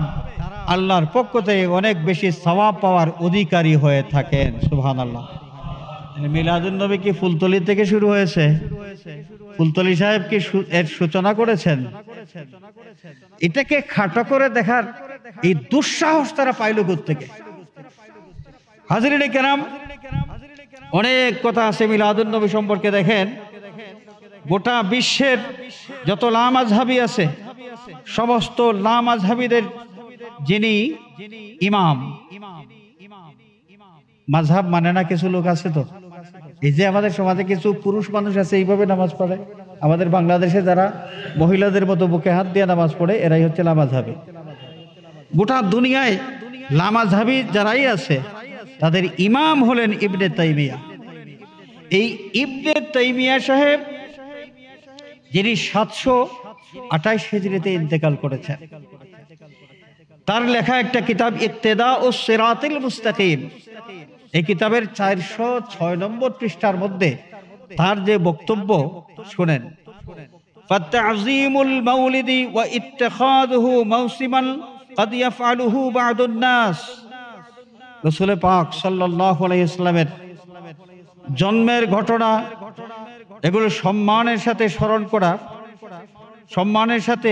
আল্লাহর পক্ষ থেকে অনেক বেশি সওয়াব পাওয়ার অধিকারী হয়ে থাকেন। সুবহানাল্লাহ। মিলাদুন নবী কি ফুলতলি থেকে শুরু হয়েছে? ফুলতলি সাহেব কি এর সূচনা করেছেন? এটাকে খাটো করে দেখার এই দুঃসাহস তারা পাইল কোত্থেকে? হাজিরিনে কেরাম, অনেক কথা আছে মিলাদুন নবী সম্পর্কে। দেখেন, গোটা বিশ্বের যত লামাযহাবী আছে সমস্ত লামাযহাবীদের যিনি ইমাম, মাযহাব মানে না কিছু লোক আছে, তো এই যে আমাদের সমাজে কিছু পুরুষ মানুষ আছে এইভাবে নামাজ পড়ে, আমাদের বাংলাদেশে যারা মহিলাদের মতো বুকে হাত দিয়ে নামাজ পড়ে এরাই হচ্ছে লামাযহাবী। গোটা দুনিয়ায় লামাযহাবী যারাই আছে তাদের ইমাম হলেন ইবনে তাইমিয়া। এই ইবনে তাইমিয়া সাহেব যিনি 728 হিজরিতে ইন্তেকাল করেছেন, তার লেখা একটা কিতাব ইক্তেদাউস সিরাতিল মুস্তাকিম, এই কিতাবের 406 নম্বর পৃষ্ঠার মধ্যে তার যে বক্তব্য শুনেন। ফাতাযীমুল মাউলিদি ওয়া ইত্তিখাযুহু মাওসিমান قد يفعله بعض الناس, রাসূল পাক সাল্লাল্লাহু আলাইহি ওয়াসাল্লামের জন্মের ঘটনা এগুলো সম্মানের সাথে স্মরণ করা, সম্মানের সাথে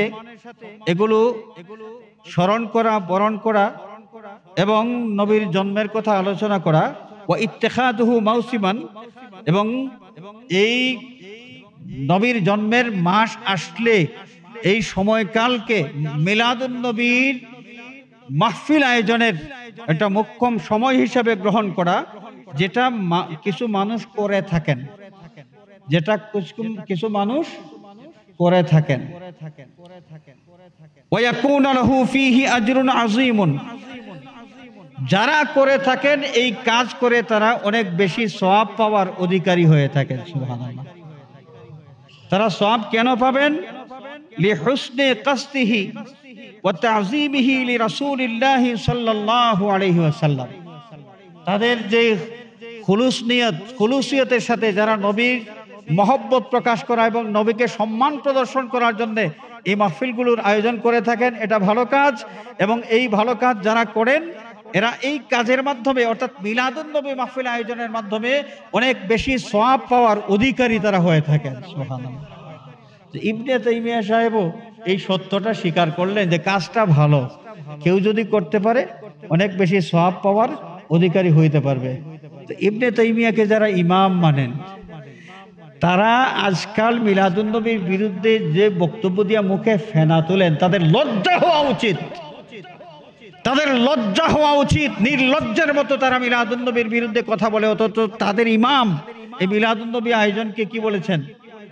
এগুলো স্মরণ করা, বরণ করা এবং নবীর জন্মের কথা আলোচনা করা। ওয়া ইত্তিখাযুহু মাওসিমান, এবং এই নবীর জন্মের মাস আসলে এই সময়কালকে মিলাদুন নবীর মাহফিল আয়োজনের একটা মুখ্যম সময় হিসেবে গ্রহণ করা, যেটা কিছু মানুষ করে থাকেন, যেটা কিছু মানুষ করে থাকেন। ওয়া ইয়াকুনু লাহু ফীহি আজরুন আযীমুন, যারা করে থাকেন এই কাজ করে তারা অনেক বেশি সওয়াব পাওয়ার অধিকারী হয়ে থাকেন। সুবহানাল্লাহ। তারা সওয়াব কেন পাবেন? লিহুসনি কাসদিহি ওয়া তাযীমিহি লিরাসূলিল্লাহি সাল্লাল্লাহু আলাইহি ওয়াসাল্লাম, তাদের যে খুলুসিয়তের সাথে যারা নবীর মহব্বত প্রকাশ করা এবং নবীকে সম্মান প্রদর্শন করার জন্য এই মাহফিলগুলোর আয়োজন করে থাকেন, এটা ভালো কাজ। এবং এই ভালো কাজ যারা করেন এরা এই কাজের মাধ্যমে অর্থাৎ মিলাদুন নবী মাহফিল আয়োজনের মাধ্যমে অনেক বেশি সওয়াব পাওয়ার অধিকারী তারা হয়ে থাকেন। সুবহানাল্লাহ। ইবনে তাইমিয়া সাহেবও এই সত্যটা স্বীকার করলেন যে কাজটা ভালো, কেউ যদি করতে পারে অনেক বেশি সওয়াব পাওয়ার অধিকারী হইতে পারবে। তো ইবনে তাইমিয়াকে যারা ইমাম মানেন, তারা আজকাল মিলাদুন্নবীর বিরুদ্ধে যে বক্তব্য দিয়া মুখে ফেনা তোলেন, তাদের লজ্জা হওয়া উচিত, তাদের লজ্জা হওয়া উচিত। নির্লজ্জের মতো তারা মিলাদুন্নবীর বিরুদ্ধে কথা বলে, অথচ তাদের ইমাম এই মিলাদুন্নবী আয়োজনকে কি বলেছেন?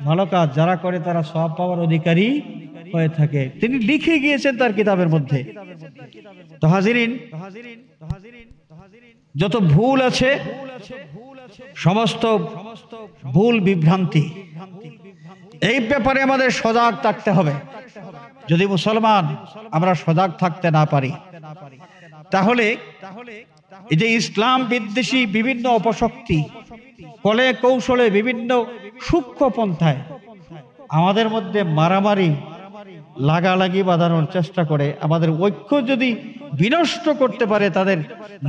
ভালো কাজ যারা করে তারা সওয়াব পাওয়ার অধিকারী হয়ে থাকে, তিনি লিখে গিয়েছেন তার কিতাবের মধ্যে। তো হাজিরিন, যত ভুল আছে সমস্ত ভুল বিভ্রান্তি, এই ব্যাপারে আমাদের সজাগ থাকতে হবে। যদি মুসলমান আমরা সজাগ থাকতে না পারি, তাহলে এই যে ইসলাম বিদ্বেষী বিভিন্ন অপশক্তি কলে কৌশলে বিভিন্ন সূক্ষ্ম পন্থায় আমাদের মধ্যে মারামারি লাগালাগি বাঁধানোর চেষ্টা করে আমাদের ঐক্য যদি বিনষ্ট করতে পারে, তাদের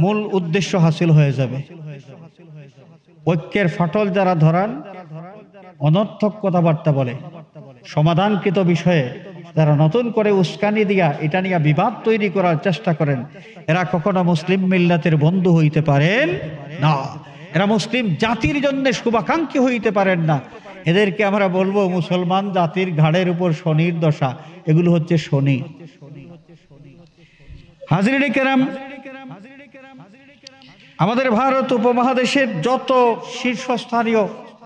মূল উদ্দেশ্য হাসিল হয়ে যাবে। ঐক্যের ফাটল যারা ধরান, অনর্থক কথাবার্তা বলে, সমাধানকৃত বিষয়ে যারা নতুন করে উস্কানি দিয়া এটা নিয়ে বিবাদ তৈরি করার চেষ্টা করেন, এরা কখনো মুসলিম মিল্লাতের বন্ধু হইতে পারেন না, এরা মুসলিম জাতির জন্য শুভাকাঙ্ক্ষী হইতে পারেন না। এদেরকে আমরা বলবো মুসলমান জাতির ঘাড়ের উপর শনির দশা, এগুলো হচ্ছে শনি। হাজরিনে কেরাম, আমাদের ভারত উপমহাদেশের যত শীর্ষস্থানীয়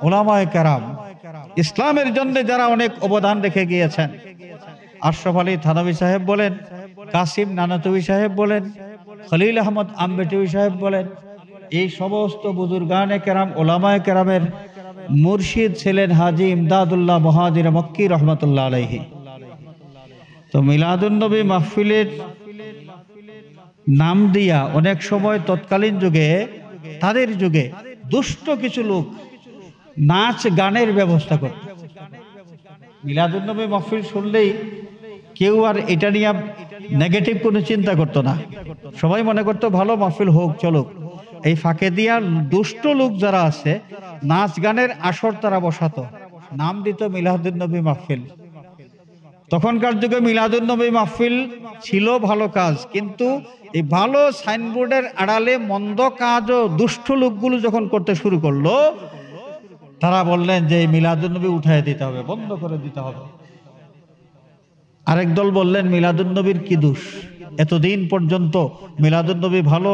উলামায়ে কেরাম, ইসলামের জন্য যারা অনেক অবদান রেখে গিয়েছেন, আশরাফ আলী থানভী সাহেব বলেন, কাসিম নানাতবী সাহেব বলেন, খলিল আহমদ আম্বেটুই সাহেব বলেন, এই সমস্ত বুজুর্গানে কেরাম উলামায়ে কেরামের মুর্শিদ ছিলেন হাজী ইমদাদুল্লাহ মুহাজির মক্কি রহমতুল্লাহ আলাইহি। তো মিলাদুন্নবী মাহফিলের নাম দিয়া অনেক সময় তৎকালীন যুগে, তাদের যুগে দুষ্ট কিছু লোক নাচ গানের ব্যবস্থা করত। মিলাদুন্নবী মাহফিল শুনলেই কেউ আর এটা নিয়ে নেগেটিভ কোনো চিন্তা করতো না, সবাই মনে করতো ভালো মাহফিল হোক, চলুক। এই ফাঁকে দিয়া দুষ্ট লোক যারা আছে নাচ গানের আসর তারা বসাতো, নাম দিত মিলাদুন্নবী মাহফিল। তখনকার যুগে মিলাদুন্নবী মাহফিল ছিল ভালো কাজ, কিন্তু এই ভালো সাইনবোর্ডের আড়ালে মন্দ কাজও দুষ্ট লোকগুলো যখন করতে শুরু করলো, তারা বললেন যে মিলাদুন্নবী উঠায় দিতে হবে, বন্ধ করে দিতে হবে। আরেক দল বললেন মিলাদুন্নবীর কি দোষ, এতদিন পর্যন্ত মিলাদুন্নবী ভালো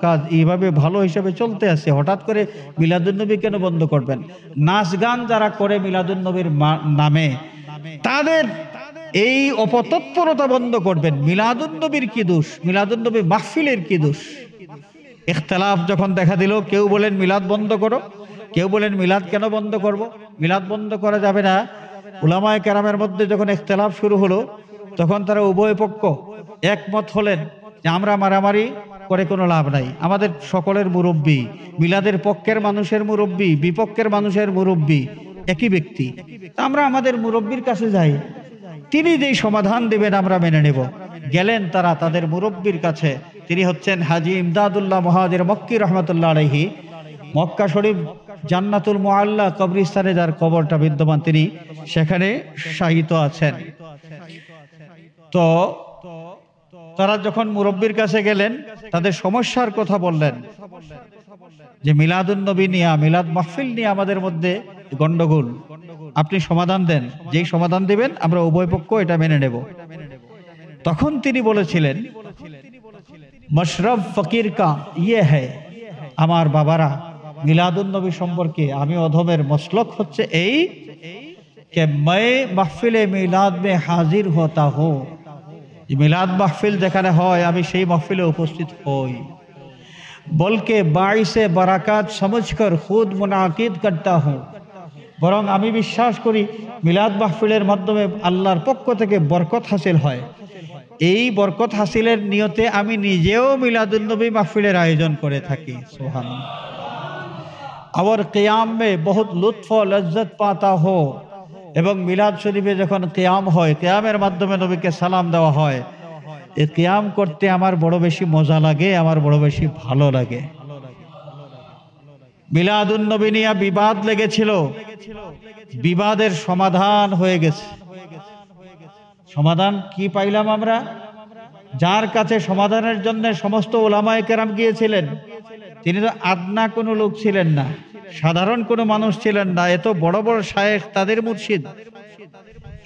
কাজ এইভাবে ভালো হিসেবে চলতে আছে, হঠাৎ করে মিলাদুন্নবী কেন বন্ধ করবেন? নাচ গান যারা করে মিলাদুন্নবীর নামে, তাদের এই অপতৎপরতা বন্ধ করবেন। মিলাদুন্নবীর কি দোষ, মিলাদুন্নবী মাহফিলের কি দোষ? ইখতিলাফ যখন দেখা দিল, কেউ বলেন মিলাদ বন্ধ করো, কেউ বলেন মিলাদ কেন বন্ধ করব, মিলাদ বন্ধ করা যাবে না। উলামায়ে কেরামের মধ্যে যখন ইখতিলাফ শুরু হলো, তখন তারা উভয় পক্ষ একমত হলেন যে আমরা মারামারি করে কোনো লাভ নাই, আমাদের সকলের মুরব্বী, মিলাদের পক্ষের মানুষের মুরব্বী, বিপক্ষের মানুষের মুরব্বী একই ব্যক্তি, আমরা আমাদের মুরব্বীর কাছে যাই, তিনি যেই সমাধান দেবেন আমরা মেনে নেব। গেলেন তারা তাদের মুরব্বীর কাছে, তিনি হচ্ছেন হাজী ইমদাদুল্লাহ মুহাজির মক্কি রহমতুল্লাহ আলাইহি। মক্কা শরীফ জান্নাতুল মুআল্লা কবরস্থানে যার কবরটা বিদ্যমান, তিনি সেখানে শায়িত আছেন। তো তারা যখন মুরব্বীর কাছে গেলেন, তাদের সমস্যার কথা বললেন যে মিলাদুন্নবী নিয়ে, মিলাদ মাহফিল নিয়ে আমাদের মধ্যে গন্ডগোল, আপনি সমাধান দেন, যেই সমাধান দিবেন আমরা উভয় পক্ষ এটা মেনে নেব। তখন তিনি বলেছিলেন, মশরফ ফকির কা ইয়ে হ্যায়, আমার বাবারা, মিলাদুন্নবী সম্পর্কে আমি অধমের মসলক হচ্ছে এই कि मैं महफिल मिलाद में हाजिर होता हूँ, मिलाद महफिल যেখানে হয় আমি সেই महफिले उपस्थित হই, বলকে बाइसे बरकत समझकर खुद मुनाकिद करता हूँ, বরং আমি বিশ্বাস করি মিলাদ মাহফিলের মাধ্যমে আল্লাহর পক্ষ থেকে বরকত হাসিল হয়, এই বরকত হাসিলের নিয়তে আমি নিজেও মিলাদুন্নবী মাহফিলের আয়োজন করে থাকি। সুবহানাল্লাহ। और क़ियाम में बहुत लुत्फ़ और लज्जत पाता हो, এবং মিলাদ শরীফে যখন কিয়াম হয়, কিয়ামের মাধ্যমে নবীকে সালাম দেওয়া হয়, এই কিয়াম করতে আমার বড় বেশি মজা লাগে, আমার বড় বেশি ভালো লাগে। মিলাদুন্নবী নিয়ে বিবাদ লেগেছিল, বিবাদের সমাধান হয়ে গেছে। সমাধান কি পাইলাম আমরা? যার কাছে সমাধানের জন্য সমস্ত উলামায়ে কেরাম গিয়েছিলেন, তিনি তো আদনা কোনো লোক ছিলেন না, সাধারণ কোনো মানুষ ছিলেন না, এত বড় বড় শায়েখ, তাদের মুর্শিদ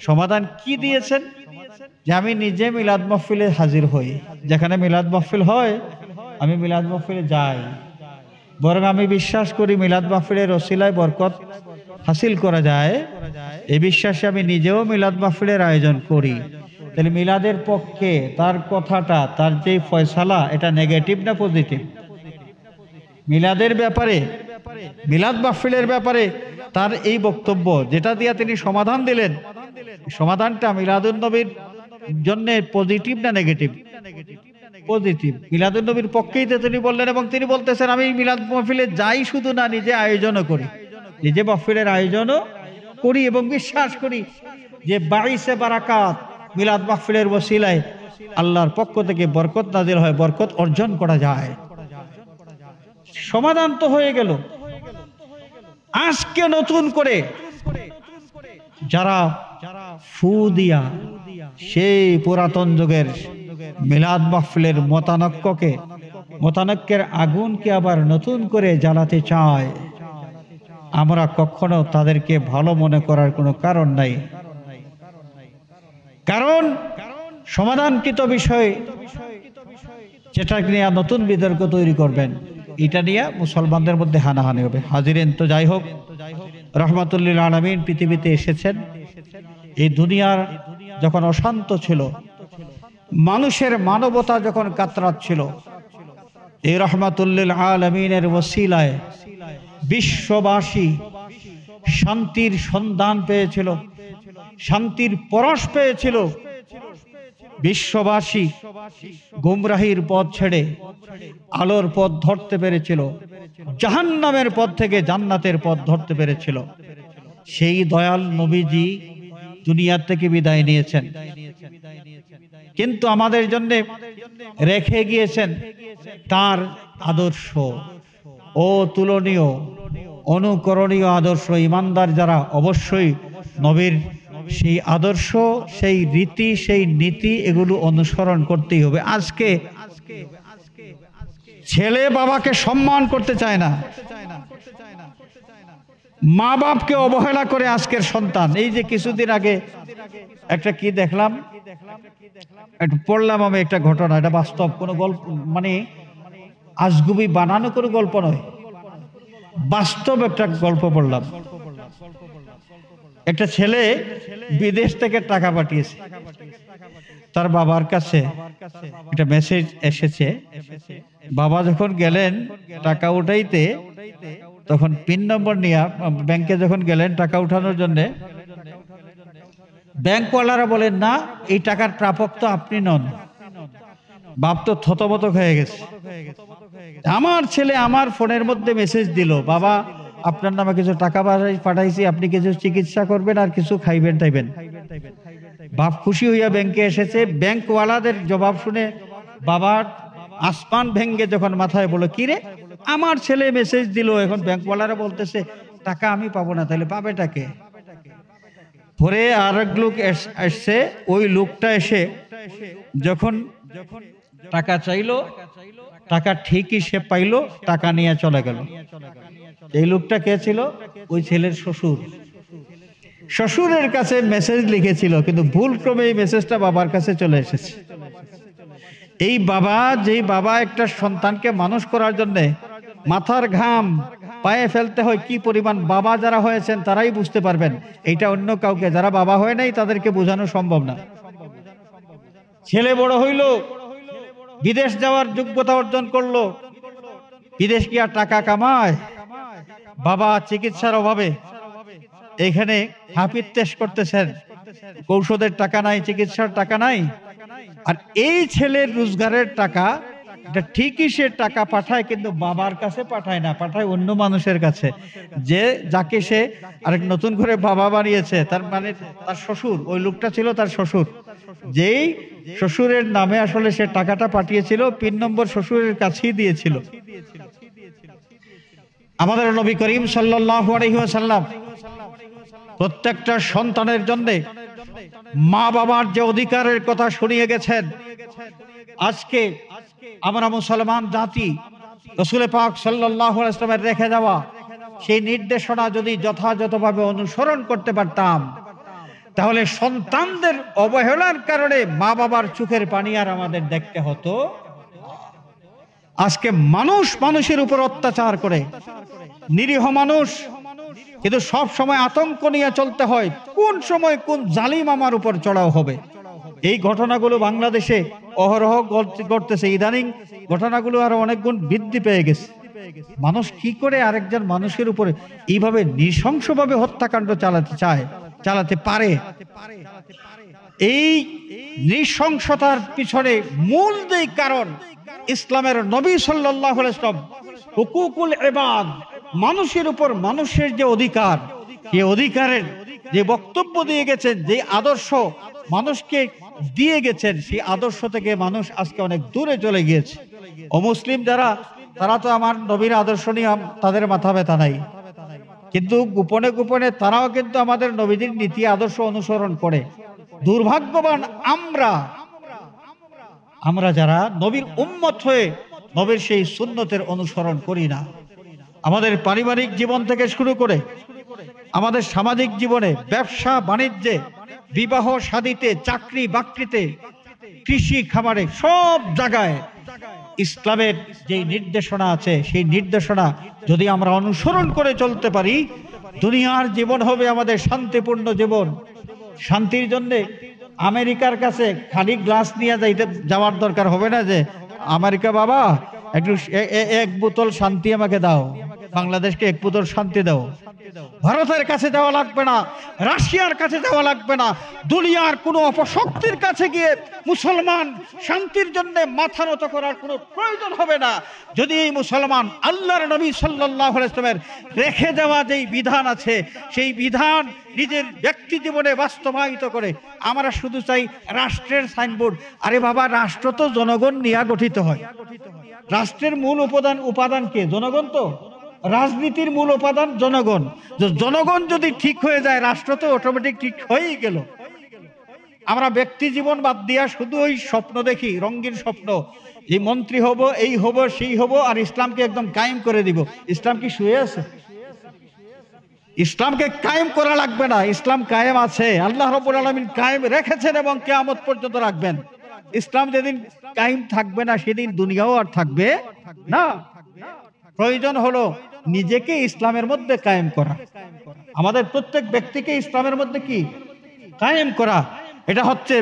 সমাধান কি দিয়েছেন? যে আমি নিজে মিলাদ মাহফিলে হাজির হই, যেখানে মিলাদ মাহফিল হয় আমি মিলাদ মাহফিলে যাই, বরং আমি বিশ্বাস করি মিলাদ মাহফিলের ওসিলায় বরকত হাসিল করা যায়, এই বিশ্বাসে আমি নিজেও মিলাদ মাহফিলের আয়োজন করি। তাহলে মিলাদের পক্ষে তার কথাটা, তার যে ফয়সালা, এটা নেগেটিভ না পজিটিভ? মিলাদের ব্যাপারে, মিলাদ মাহফিলের ব্যাপারে তার এই বক্তব্য, যেটা দিয়ে তিনি সমাধান দিলেন, সমাধানটা মিলাদুন নবীর জন্য পজিটিভ না নেগেটিভ? পজিটিভ। মিলাদুন নবীর পক্ষেই তো তিনি বললেন, এবং তিনি বলতেছেন আমি মিলাদ মাহফিলে যাই শুধু না, নিজে আয়োজনও করি, নিজে মাহফিলের আয়োজনও করি, এবং বিশ্বাস করি যে বাইসে বারাকাত, মিলাদ মাহফিলের ওসিলায় আল্লাহর পক্ষ থেকে বরকত নাজিল হয়, বরকত অর্জন করা যায়। সমাধান তো হয়ে গেল। আজকে নতুন করে যারা ফু দিয়া সেই পুরাতন যুগের মিলাদ মাহফিলের মতানক্যের আগুনকে আবার নতুন করে জ্বালাতে চায়, আমরা কখনো তাদেরকে ভালো মনে করার কোনো কারণ নাই। কারণ সমাধানকৃত বিষয় যেটা নিয়ে নতুন বিতর্ক তৈরি করবেন, এটা নিয়ে মুসলমানদের মধ্যে হানাহানি হবে। হাজিরেন, তো যাই হোক, রহমাতুল্লিল আলামিন পৃথিবীতে এসেছেন। এই দুনিয়ার যখন অশান্ত ছিল, মানুষের মানবতা যখন কাতরাচ্ছিল, এই রহমাতুল্লিল আলামিনের ওসিলায় বিশ্ববাসী শান্তির সন্ধান পেয়েছিল, শান্তির পরশ পেয়েছিল। বিশ্ববাসী গুমরাহির পথ ছেড়ে আলোর পথ ধরতে পেরেছিল, জাহান্নামের পথ থেকে জান্নাতের পথ ধরতে পেরেছিল। সেই দয়াল নবীজি দুনিয়া থেকে বিদায় নিয়েছেন, কিন্তু আমাদের জন্য রেখে গিয়েছেন তার আদর্শ, অতুলনীয় অনুকরণীয় আদর্শ। ইমানদার যারা অবশ্যই নবীর সেই আদর্শ, সেই রীতি, সেই নীতি, এগুলো অনুসরণ করতেই হবে। আজকে ছেলে বাবাকে সম্মান করতে চায় না, মা বাপকে অবহেলা করে আজকের সন্তান। এই যে কিছুদিন আগে একটা কি দেখলাম, একটু পড়লাম আমি একটা ঘটনা, এটা বাস্তব, কোনো গল্প মানে আজগুবি বানানো কোনো গল্প নয়, বাস্তব একটা গল্প পড়লাম। একটা ছেলে বিদেশ থেকে টাকা পাঠিয়েছে, তার বাবার কাছে একটা মেসেজ এসেছে। বাবা যখন গেলেন টাকা উঠাইতে, তখন পিন নম্বর নিয়ে ব্যাংকে যখন গেলেন টাকা উঠানোর জন্য, ব্যাংকওয়ালারা বলেন না, এই টাকার প্রাপক তো আপনি নন। বাপ তো থতমত হয়ে গেছে। আমার ছেলে আমার ফোনের মধ্যে মেসেজ দিল, বাবা আপনার নামে কিছু টাকা পাঠাইছি, আপনি কিছু চিকিৎসা করবেন আর কিছু খাইবেন টাইবেন। বাপ খুশি হইয়া ব্যাংকে এসেছে। ব্যাংকওয়ালাদের জবাব শুনে বাবার আসমান ভেঙ্গে যখন মাথায় বলো, কি রে, আমার ছেলে মেসেজ দিল, এখন ব্যাংকওয়ালারা বলতেছে টাকা আমি পাবো না, তাহলে পাবেটাকে? পরে আর এক লোক এসছে, ওই লোকটা এসে যখন টাকা চাইলো, টাকা ঠিকই সে পাইলো, টাকা নিয়ে চলে গেল। এই লোকটা কে ছিল? ওই ছেলের শ্বশুর। শ্বশুরের কাছে মেসেজ লিখেছিল, কিন্তু ভুল ক্রমে এই মেসেজটা বাবার কাছে চলে এসেছে। এই বাবা, যেই বাবা একটা সন্তানকে মানুষ করার জন্য মাথার ঘাম পায়ে ফেলতে হয়, কি পরিমাণ বাবা যারা হয়েছেন তারাই বুঝতে পারবেন। এইটা অন্য কাউকে, যারা বাবা হয় নাই তাদেরকে বোঝানো সম্ভব না। ছেলে বড় হইল, বিদেশ যাওয়ার যোগ্যতা অর্জন করলো। বিদেশ কি আর টাকা কামায়? বাবা চিকিৎসার অভাবে এখানে হাফিজ টেস্ট করতেছেন, ঔষধের টাকা নাই, চিকিৎসার টাকা নাই। আর এই ছেলের রোজগারের টাকা, এটা ঠিকই সে টাকা পাঠায়, কিন্তু বাবার কাছে পাঠায় না, পাঠায় অন্য মানুষের কাছে, যে যাকে সে আরেক নতুন করে বাবা বানিয়েছে। তার মানে তার শ্বশুর, ওই লোকটা ছিল তার শ্বশুর। যেই শ্বশুরের নামে আসলে সে টাকাটা পাঠিয়েছিল, পিন নম্বর শ্বশুরের কাছেই দিয়েছিল। আমাদের নবী করিম সাল্লাল্লাহু আলাইহি ওয়াসাল্লাম প্রত্যেকটা সন্তানের জন্য মা বাবার যে অধিকারের কথা শুনিয়ে গেছেন। আজকে আমরা মুসলমান জাতি রাসূল পাক সাল্লাল্লাহু আলাইহি ওয়াসাল্লামের রেখে যাওয়া সেই নির্দেশনা যদি যথাযথভাবে অনুসরণ করতে পারতাম, তাহলে সন্তানদের অবহেলার কারণে মা বাবার চোখের পানি আর আমাদের দেখতে হতো। আজকে মানুষ মানুষের উপর অত্যাচার করে, নিরীহ মানুষ, কিন্তু সব সময় আতঙ্ক নিয়ে চলতে হয় কোন সময় কোন জালিম আমার উপর চড়াও হবে। এই ঘটনাগুলো বাংলাদেশে অহরহ ঘটতেছে। ইদানিং ঘটনাগুলো আরো অনেক গুণ বৃদ্ধি পেয়ে গেছে। মানুষ কি করে আরেকজন মানুষের উপরে এইভাবে নৃশংসভাবে হত্যাকাণ্ড চালাতে পারে? এই নৃশংসতার পিছনে মূল যে কারণ, ইসলামের নবী সাল্লাল্লাহু আলাইহি ওয়াসাল্লাম হুকুকুল ইবাদ, মানুষের উপর মানুষের যে অধিকার, সেই অধিকারের যে বক্তব্য দিয়ে গেছেন, যে আদর্শ মানুষকে দিয়ে গেছেন, সেই আদর্শ থেকে মানুষ আজকে অনেক দূরে চলে গিয়েছে। অমুসলিম যারা, তারা তো আমার নবীর আদর্শ নিয়ে তাদের মাথা ব্যথা নাই, কিন্তু গোপনে গোপনে তারাও কিন্তু আমাদের নবীদের নীতি আদর্শ অনুসরণ করে। দুর্ভাগ্যবান আমরা যারা নবীর উম্মত হয়ে নবীর সেই সুন্নতের অনুসরণ করি না। আমাদের পারিবারিক জীবন থেকে শুরু করে আমাদের সামাজিক জীবনে, ব্যবসা বাণিজ্যে, বিবাহ শাদীতে, চাকরি বাকরিতে, কৃষি খামারে, সব জায়গায় ইসলামের যে নির্দেশনা আছে, সেই নির্দেশনা যদি আমরা অনুসরণ করে চলতে পারি, দুনিয়ার জীবন হবে আমাদের শান্তিপূর্ণ জীবন। শান্তির জন্য আমেরিকার কাছে খালি গ্লাস নিয়ে যাওয়ার দরকার হবে না, যে আমেরিকা বাবা একটু এক বোতল শান্তি আমাকে দাও, বাংলাদেশকে এক বোতল শান্তি দাও। ভারতের কাছে যাওয়া লাগবে না, রাশিয়ার কাছে যাওয়া লাগবে না, দুনিয়ার কোনো অপশক্তির কাছে গিয়ে মুসলমান শান্তির জন্য মাথা নত করার কোনো প্রয়োজন হবে না। যদি এই মুসলমান আল্লাহর নবী সাল্লাল্লাহু আলাইহি ওয়াসাল্লামের রেখে যাওয়া যেই বিধান আছে, সেই বিধান নিজের ব্যক্তি জীবনে বাস্তবায়িত করে। আমরা শুধু চাই রাষ্ট্রের সাইনবোর্ড। আরে বাবা, রাষ্ট্র তো জনগণ নিয়ে গঠিত হয়। রাষ্ট্রের মূল উপাদান কে? জনগণ। তো রাজনীতির মূল উপাদান জনগণ। জনগণ যদি ঠিক হয়ে যায়, রাষ্ট্র তো অটোমেটিক ঠিক হয়েই গেল। আমরা ব্যক্তি জীবন বাদ দিয়া শুধু ওই স্বপ্ন দেখি, রঙিন স্বপ্ন, এই মন্ত্রী হব, এই হব, সেই হব, আর ইসলামকে একদম কায়েম করে দিব। ইসলাম কি শুয়ে আছে? ইসলামকে কায়েম করা লাগবে না, ইসলাম কায়েম আছে। আল্লাহ রাব্বুল আলামিন কায়েম রেখেছেন এবং কিয়ামত পর্যন্ত রাখবেন। ইসলাম যেদিন কায়েম থাকবে না, সেদিন দুনিয়াও আর থাকবে না। প্রয়োজন হলো নিজেকে ইসলামের মধ্যে কায়েম করা। আমাদের প্রত্যেক ব্যক্তিকে ইসলামের মধ্যে কি কায়েম করা, এটা হচ্ছে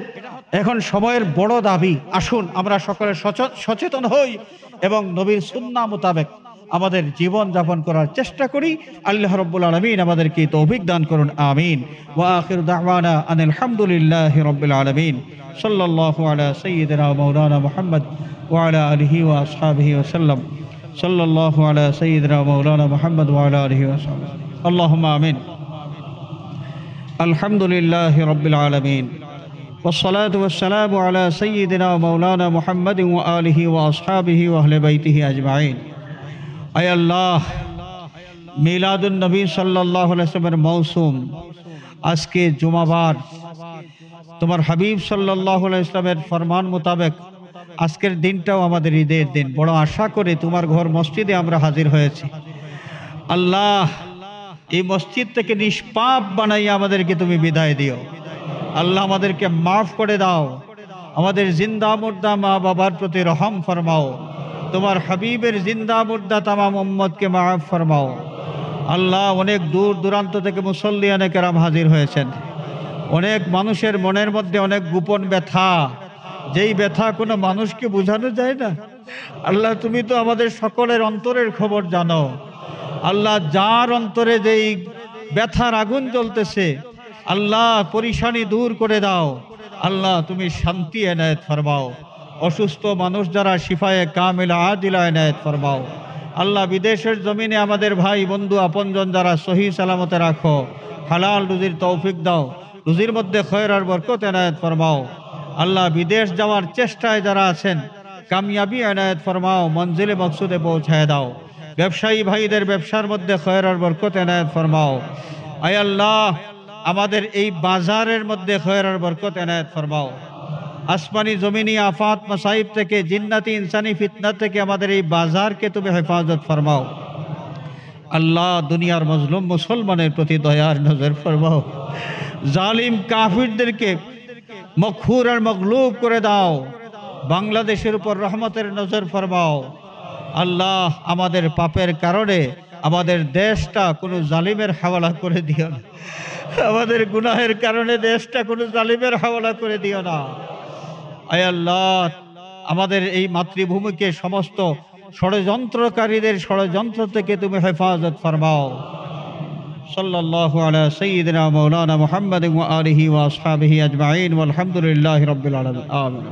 এখন সময়ের বড় দাবি। আসুন আমরা সকলে সচেতন হই এবং নবীর সুন্নাহ মোতাবেক আমাদের জীবন যাপন করার চেষ্টা করি। আল্লাহ রাব্বুল আলামিন আমাদেরকে তৌফিক দান করুন, আমিন। ওয়া আখিরু দাওয়ানা আনিল হামদুলিল্লাহি রাব্বিল আলামিন। সাল্লাল্লাহু আলা সাইয়্যিদিনা ওয়া মাওলানা মুহাম্মদ ওয়া আলা আলিহি ওয়া আসহাবিহি ওয়া সাল্লাম। সাল্লাল্লাহু আলা সাইয়্যিদিনা ওয়া মাওলানা মুহাম্মদ ওয়া আলা আলিহি ওয়া আসহাবিহি। আল্লাহুম্মা আমিন। আলহামদুলিল্লাহি রাব্বিল আলামিন। والصلاة والسلام على سيدنا ومولانا محمد وآله وأصحابه وأهل بيته أجمعين। আয় আল্লাহ, মিলাদুন নবী সাল্লাল্লাহু আলাইহি ওয়াসাল্লামের মৌসুম, আজকে জুমাবার, তোমার হাবিব সাল্লাল্লাহু আলাইহি ওয়াসাল্লামের ফরমান মোতাবেক আজকের দিনটাও আমাদের ঈদের দিন। বড় আশা করে তোমার ঘর মসজিদে আমরা হাজির হয়েছি। আল্লাহ, এই মসজিদ থেকে নিষ্পাপ বানাইয়া আমাদেরকে তুমি বিদায় দিও। আল্লাহ, আমাদেরকে মাফ করে দাও। আমাদের জিন্দা মুর্দা মা বাবার প্রতি রহম ফরমাও। তোমার হাবিবের জিন্দা মুর্দা তামাম উম্মতকে মাফ ফরমাও। আল্লাহ, অনেক দূর দূরান্ত থেকে মুসল্লিয়ানে কেরাম হাজির হয়েছেন। অনেক মানুষের মনের মধ্যে অনেক গোপন ব্যথা, যেই ব্যথা কোনো মানুষকে বোঝানো যায় না। আল্লাহ, তুমি তো আমাদের সকলের অন্তরের খবর জানো। আল্লাহ, যার অন্তরে যেই ব্যথার আগুন জ্বলতেছে, আল্লাহ পরিশানি দূর করে দাও। আল্লাহ, তুমি শান্তি এনায়েত ফরমাও। অসুস্থ মানুষ যারা, শিফায়ে কামিলা আদিলা এনায়েত ফরমাও। আল্লাহ, বিদেশের জমিনে আমাদের ভাই বন্ধু আপনজন যারা, সহি সালামতে রাখো। হালাল রুজির তৌফিক দাও। রুজির মধ্যে খয়র আর বরকত এনায়েত ফরমাও। আল্লাহ, বিদেশ যাওয়ার চেষ্টায় যারা আছেন, কামিয়াবি এনায়েত ফরমাও। মঞ্জিলে মকসুদে পৌঁছায় দাও। ব্যবসায়ী ভাইদের ব্যবসার মধ্যে খয়র আর বরকত এনায়েত ফরমাও। আয় আল্লাহ, আমাদের এই বাজারের মধ্যে খয়র আর বরকত এনায়েত ফরমাও। আসমানি জমিনি আফাত মাসাইব থেকে, জিন্নাতি ইনসানি ফিতনা থেকে আমাদের এই বাজারকে তুমি হেফাজত ফরমাও। আল্লাহ দুনিয়ার মজলুম মুসলমানের প্রতি দয়ার নজর ফরমাও, জালিম কাফিরদেরকে মখুর আর মগলুব করে দাও, বাংলাদেশের উপর রহমতের নজর ফরমাও। আল্লাহ আমাদের পাপের কারণে আমাদের দেশটা কোনো জালিমের হাওয়ালা করে দিও না, আমাদের গুনাহের কারণে দেশটা কোনো জালিমের হাওয়ালা করে দিও না। আয় আল্লাহ আমাদের এই মাতৃভূমিকে সমস্ত ষড়যন্ত্রকারীদের ষড়যন্ত্র থেকে তুমি হেফাজত ফরমাও। সাল্লাল্লাহু আলা সাইয়্যিদিনা মাওলানা মুহাম্মাদিন ওয়া আলিহি ওয়া আসহাবিহি আজমাইন ওয়াল হামদুলিল্লাহি রাব্বিল আলামিন। আমিন।